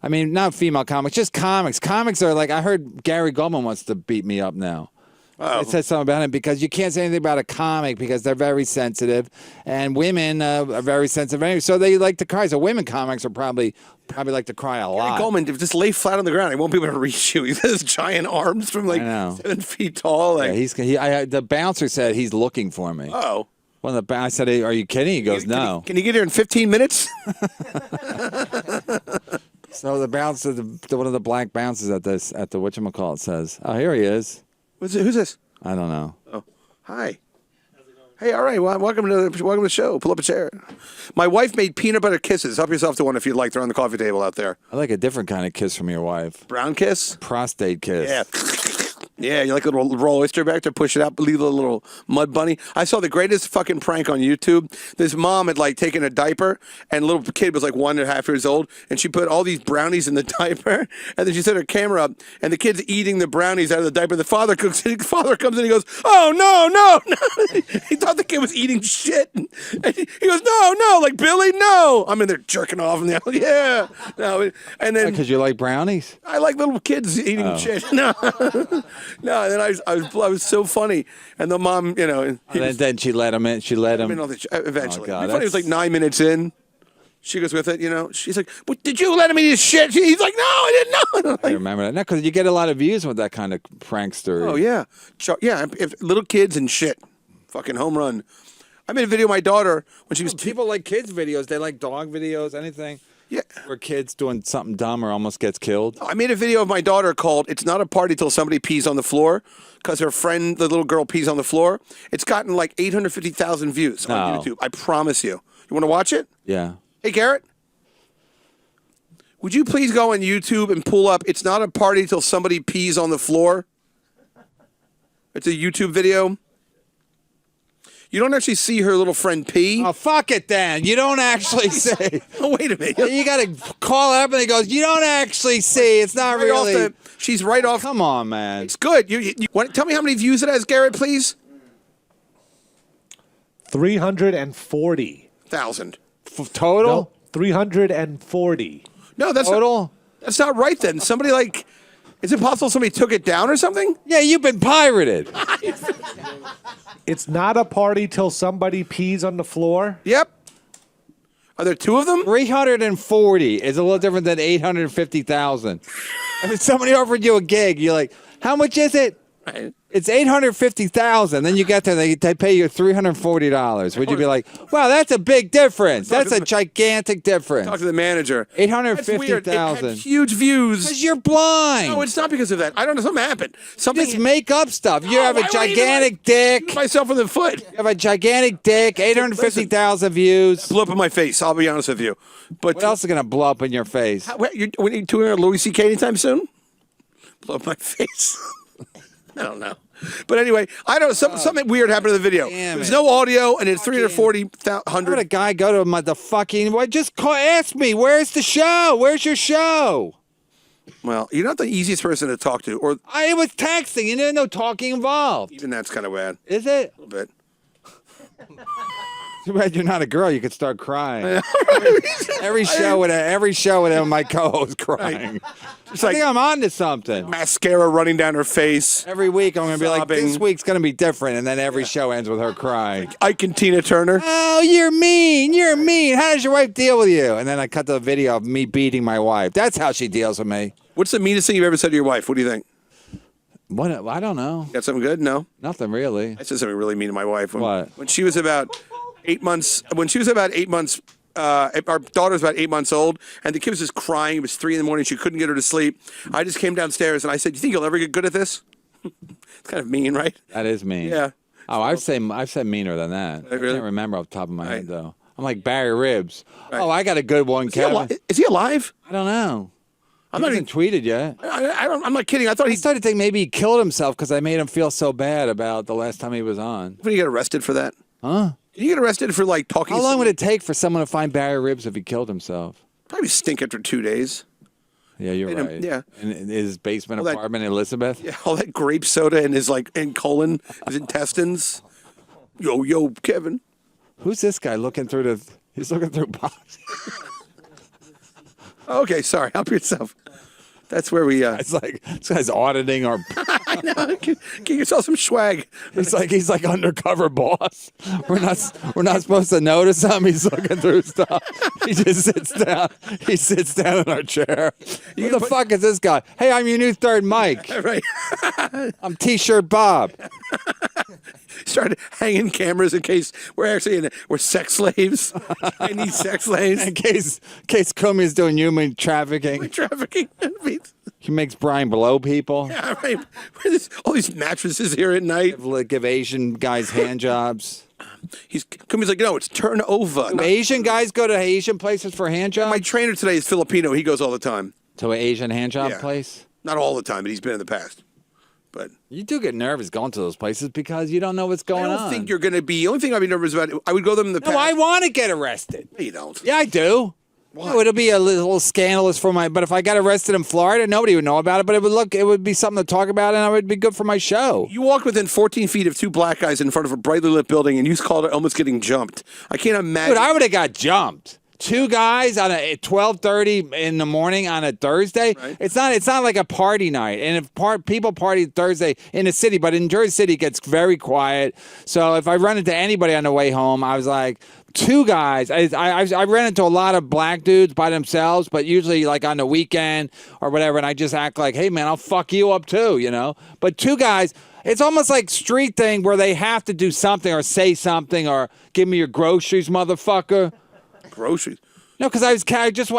I mean, not female comics, just comics. Comics are like, I heard Gary Goldman wants to beat me up now. It said something about him because you can't say anything about a comic because they're very sensitive, and women are very sensitive anyway, so they like to cry. So women comics are probably like to cry a lot. Goldman, just lay flat on the ground. He won't be able to reach you. He has giant arms from like 7 feet tall. Like, Yeah, the bouncer said he's looking for me. Oh. I said, "Are you kidding?" He goes, "No." Can you get here in 15 minutes? So the bouncer, one of the black bouncers at the whatchamacallit says, "Oh, here he is." Who's this? I don't know. Oh, hi. Hey, all right. Well, welcome to the show. Pull up a chair. My wife made peanut butter kisses. Help yourself to one if you'd like. They're on the coffee table out there. I like a different kind of kiss from your wife. Brown kiss? Prostate kiss. Yeah. Yeah, you like a little raw oyster back there, push it out, leave a little mud bunny. I saw the greatest fucking prank on YouTube. This mom had like taken a diaper, and a little kid was like 1.5 years old, and she put all these brownies in the diaper, and then she set her camera up, and the kid's eating the brownies out of the diaper. The father comes in, he goes, "Oh no!" He thought the kid was eating shit, and he goes, "No, like Billy, no." I'm in there jerking off, and yeah, no, and then Because you like brownies? I like little kids eating shit. No. No, and then I was so funny, and the mom, you know, And then she let him in. She let him. eventually. Oh, God, It'd be funny, it was like 9 minutes in. She goes with it, you know. She's like, "Well, did you let him eat his shit?" He's like, "No, I didn't know." I remember that. No, because you get a lot of views with that kind of prankster. Oh yeah, yeah. If little kids and shit, fucking home run. I made a video of my daughter when she was. People like kids videos. They like dog videos. Anything. Yeah. Where kids doing something dumb or almost gets killed. I made a video of my daughter called "It's Not a Party Till Somebody Pees on the Floor" because her friend, the little girl, pees on the floor. It's gotten like 850,000 views on YouTube. I promise you. You want to watch it? Yeah. Hey, Garrett. Would you please go on YouTube and pull up "It's Not a Party Till Somebody Pees on the Floor"? It's a YouTube video. You don't actually see her little friend pee. Oh, fuck it then. You don't actually see. Oh, wait a minute. You got to call up and he goes, "You don't actually see. It's not Right really." off she's right off. Come on, man. It's good. Tell me how many views it has, Garrett, please. 340,000 total. No, 340. No, that's total. That's not right. Then somebody like, is it possible somebody took it down or something? Yeah, you've been pirated. It's not a party till somebody pees on the floor. Yep. Are there two of them? 340 is a little different than 850,000. If somebody offered you a gig, you're like, "How much is it?" Right. It's 850,000. Then you get there, they pay you $340. Would you be like, "Wow, that's a big difference. That's a gigantic difference." Talk to the manager. 850,000. Huge views. Because you're blind. No, it's not because of that. I don't know. Something happened. Something. Just make up stuff. You have a why would I gigantic dick. Shoot myself in the foot. You have a gigantic dick. 850,000 views. Blew up in my face. I'll be honest with you. But What else is gonna blow up in your face? When you touring Louis C.K. anytime soon? Blow up my face. I don't know. But anyway, I don't know. Something weird happened in the video. There's no audio, and it's 340,000. How would a guy go to the fucking? Well, just ask me. Where's the show? Where's your show? Well, you're not the easiest person to talk to, or I was texting, and there's no talking involved. even that's kind of bad. Is it? A little bit. Too bad you're not a girl. You could start crying. every show with my co-host crying. It's I like think I'm on to something. mascara running down her face. Every week I'm gonna be like, Sobbing. this week's gonna be different, and then every show ends with her crying. Ike and Tina Turner. Oh, you're mean. You're mean. How does your wife deal with you? And then I cut the video of me beating my wife. That's how she deals with me. What's the meanest thing you've ever said to your wife? What do you think? What? I don't know. Got something good? No. Nothing really. I said something really mean to my wife. What? When she was about 8 months. When she was about 8 months. Our daughter's about 8 months old, and the kid was just crying. It was 3 a.m. She couldn't get her to sleep. I just came downstairs and I said, "You think you'll ever get good at this?" It's kind of mean, right? That is mean. Yeah. Oh, I've said meaner than that. I Really? can't remember off the top of my head though. I'm like Barry Ribs. Right. Oh, I got a good one, Kevin. Is he alive? I don't know. I'm He not hasn't tweeted yet. I'm not kidding. I thought I he started to think maybe he killed himself because I made him feel so bad about the last time he was on. Did he get arrested for that? Huh? Did he get arrested for like talking? How long would it take for someone to find Barry Ribs if he killed himself? Probably stink after 2 days. Yeah, you're In a- right. yeah. In his basement All that- apartment in Elizabeth? Yeah, all that grape soda in his colon, his intestines. Yo, Kevin. Who's this guy looking through the... He's looking through boxes. Okay, sorry. Help yourself. That's where we. It's like, this guy's auditing our... I know. Get yourself some swag. He's like undercover boss. We're not supposed to notice him. He's looking through stuff. He just sits down. He sits down in our chair. Who the fuck is this guy? Hey, I'm your new third mic. Right. I'm T-shirt Bob. Started hanging cameras in case we're actually we're sex slaves. I need sex slaves. In case Kumi's doing human trafficking. Trafficking. He makes Brian blow people. Yeah, right. All these mattresses here at night. Give Asian guys hand jobs. Kumi's like, no, it's turnover. Do Asian guys go to Asian places for hand jobs? My trainer today is Filipino. He goes all the time. To an Asian hand job Yeah. place? Not all the time, but he's been in the past. but You do get nervous going to those places because you don't know what's going on. I don't think you're going to be. The only thing I'd be nervous about, I would go them in the past. No, I want to get arrested. No, you don't. Yeah, I do. No, it'll be a little scandalous for my. But if I got arrested in Florida, nobody would know about it. But it would be something to talk about, and it would be good for my show. You walked within 14 feet of two black guys in front of a brightly lit building, and you called it almost getting jumped. I can't imagine. Dude, I would have got jumped. Two guys on at 12:30 in the morning on a Thursday. Right. It's not like a party night. And if people party Thursday in the city, but in Jersey City it gets very quiet. So if I run into anybody on the way home, I was like, two guys. I ran into a lot of black dudes by themselves, but usually like on the weekend or whatever, and I just act like, hey man, I'll fuck you up too, you know. But two guys. It's almost like street thing where they have to do something or say something or give me your groceries, motherfucker. Groceries. No, because I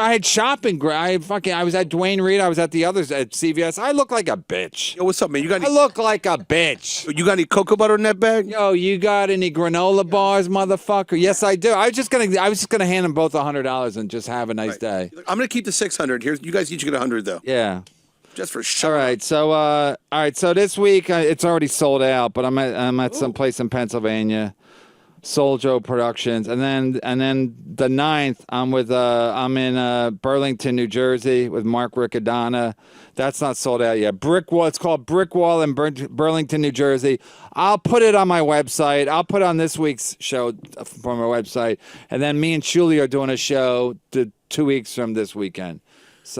had shopping. I was at Dwayne Reed. I was at the others at CVS. I look like a bitch. Yo, what's up, man? I look like a bitch. You got any cocoa butter in that bag? Yo, you got any granola bars, motherfucker? Yes, I do. I was just gonna hand them both $100 and just have a nice day. I'm gonna keep the 600. Here, you guys each get 100 though. Yeah. Just for sure. All right. So this week it's already sold out, but I'm at some place in Pennsylvania. Soul Joe Productions, and then the 9th, I'm in Burlington, New Jersey, with Mark Riccadonna. That's not sold out yet. Brickwall. It's called Brickwall in Burlington, New Jersey. I'll put it on my website. I'll put on this week's show from my website, and then me and Shuli are doing a show 2 weeks from this weekend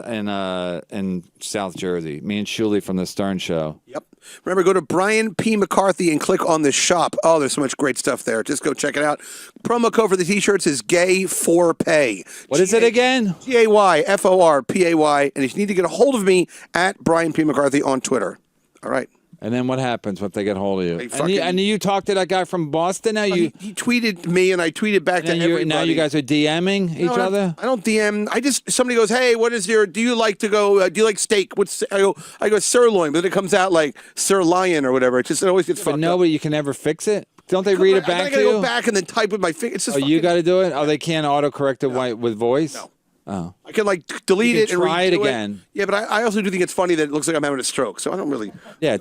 in South Jersey. Me and Shuli from the Stern Show. Yep. Remember, go to Brian P. McCarthy and click on the shop. Oh, there's so much great stuff there. Just go check it out. Promo code for the T-shirts is GAY4PAY. What is it again? GAYFORPAY. And if you need to get a hold of me, at Brian P. McCarthy on Twitter. All right. And then what happens if they get hold of you? And you talked to that guy from Boston. Now he tweeted me, and I tweeted back to everybody. Now you guys are DMing each other. I don't DM. Somebody goes, "Hey, what is your? Do you like to go? Do you like steak? I go sirloin, but then it comes out like sirlion or whatever. It always gets fucked up. You can never fix it. Don't they read it back to you? I gotta go back and then type with my finger. It's just you got to do it. Oh, they can't autocorrect it with voice. No. Oh. I can delete it and try it redo again. Yeah, but I also do think it's funny that it looks like I'm having a stroke, so I don't really. Yeah,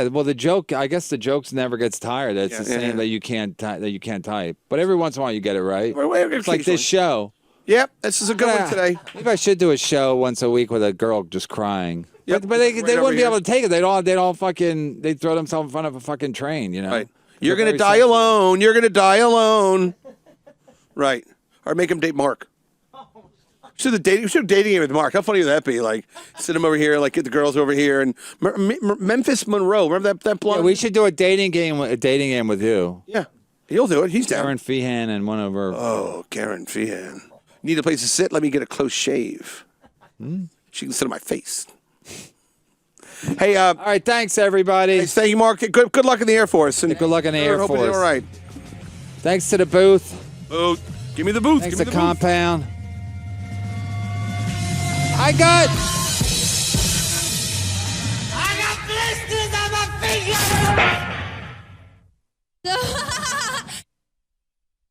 well, the joke. I guess the jokes never gets tired. It's the same that you can't type. But every once in a while you get it right. It's like this show. Yep, this is a good one today. Maybe I should do a show once a week with a girl just crying. Yep, but they wouldn't be able to take it. They'd throw themselves in front of a fucking train. You know. Right. You're gonna die alone. You're gonna die alone. Right. Or make him date Mark. We should have dating him with Mark. How funny would that be? Like, sit him over here, like get the girls over here, and Memphis Monroe. Remember that blonde? Yeah, we should do a dating game with you. Yeah, he'll do it. He's down. Karen Feehan and one of her. Oh, Karen Feehan. Need a place to sit? Let me get a close shave. She can sit on my face. Hey, all right. Thanks, everybody. Hey, thank you, Mark. Good luck in the Air Force. And good luck in the Air Force. Hope you're all right. Thanks to the booth. Give me the booth. Thanks Give me to the Compound. I got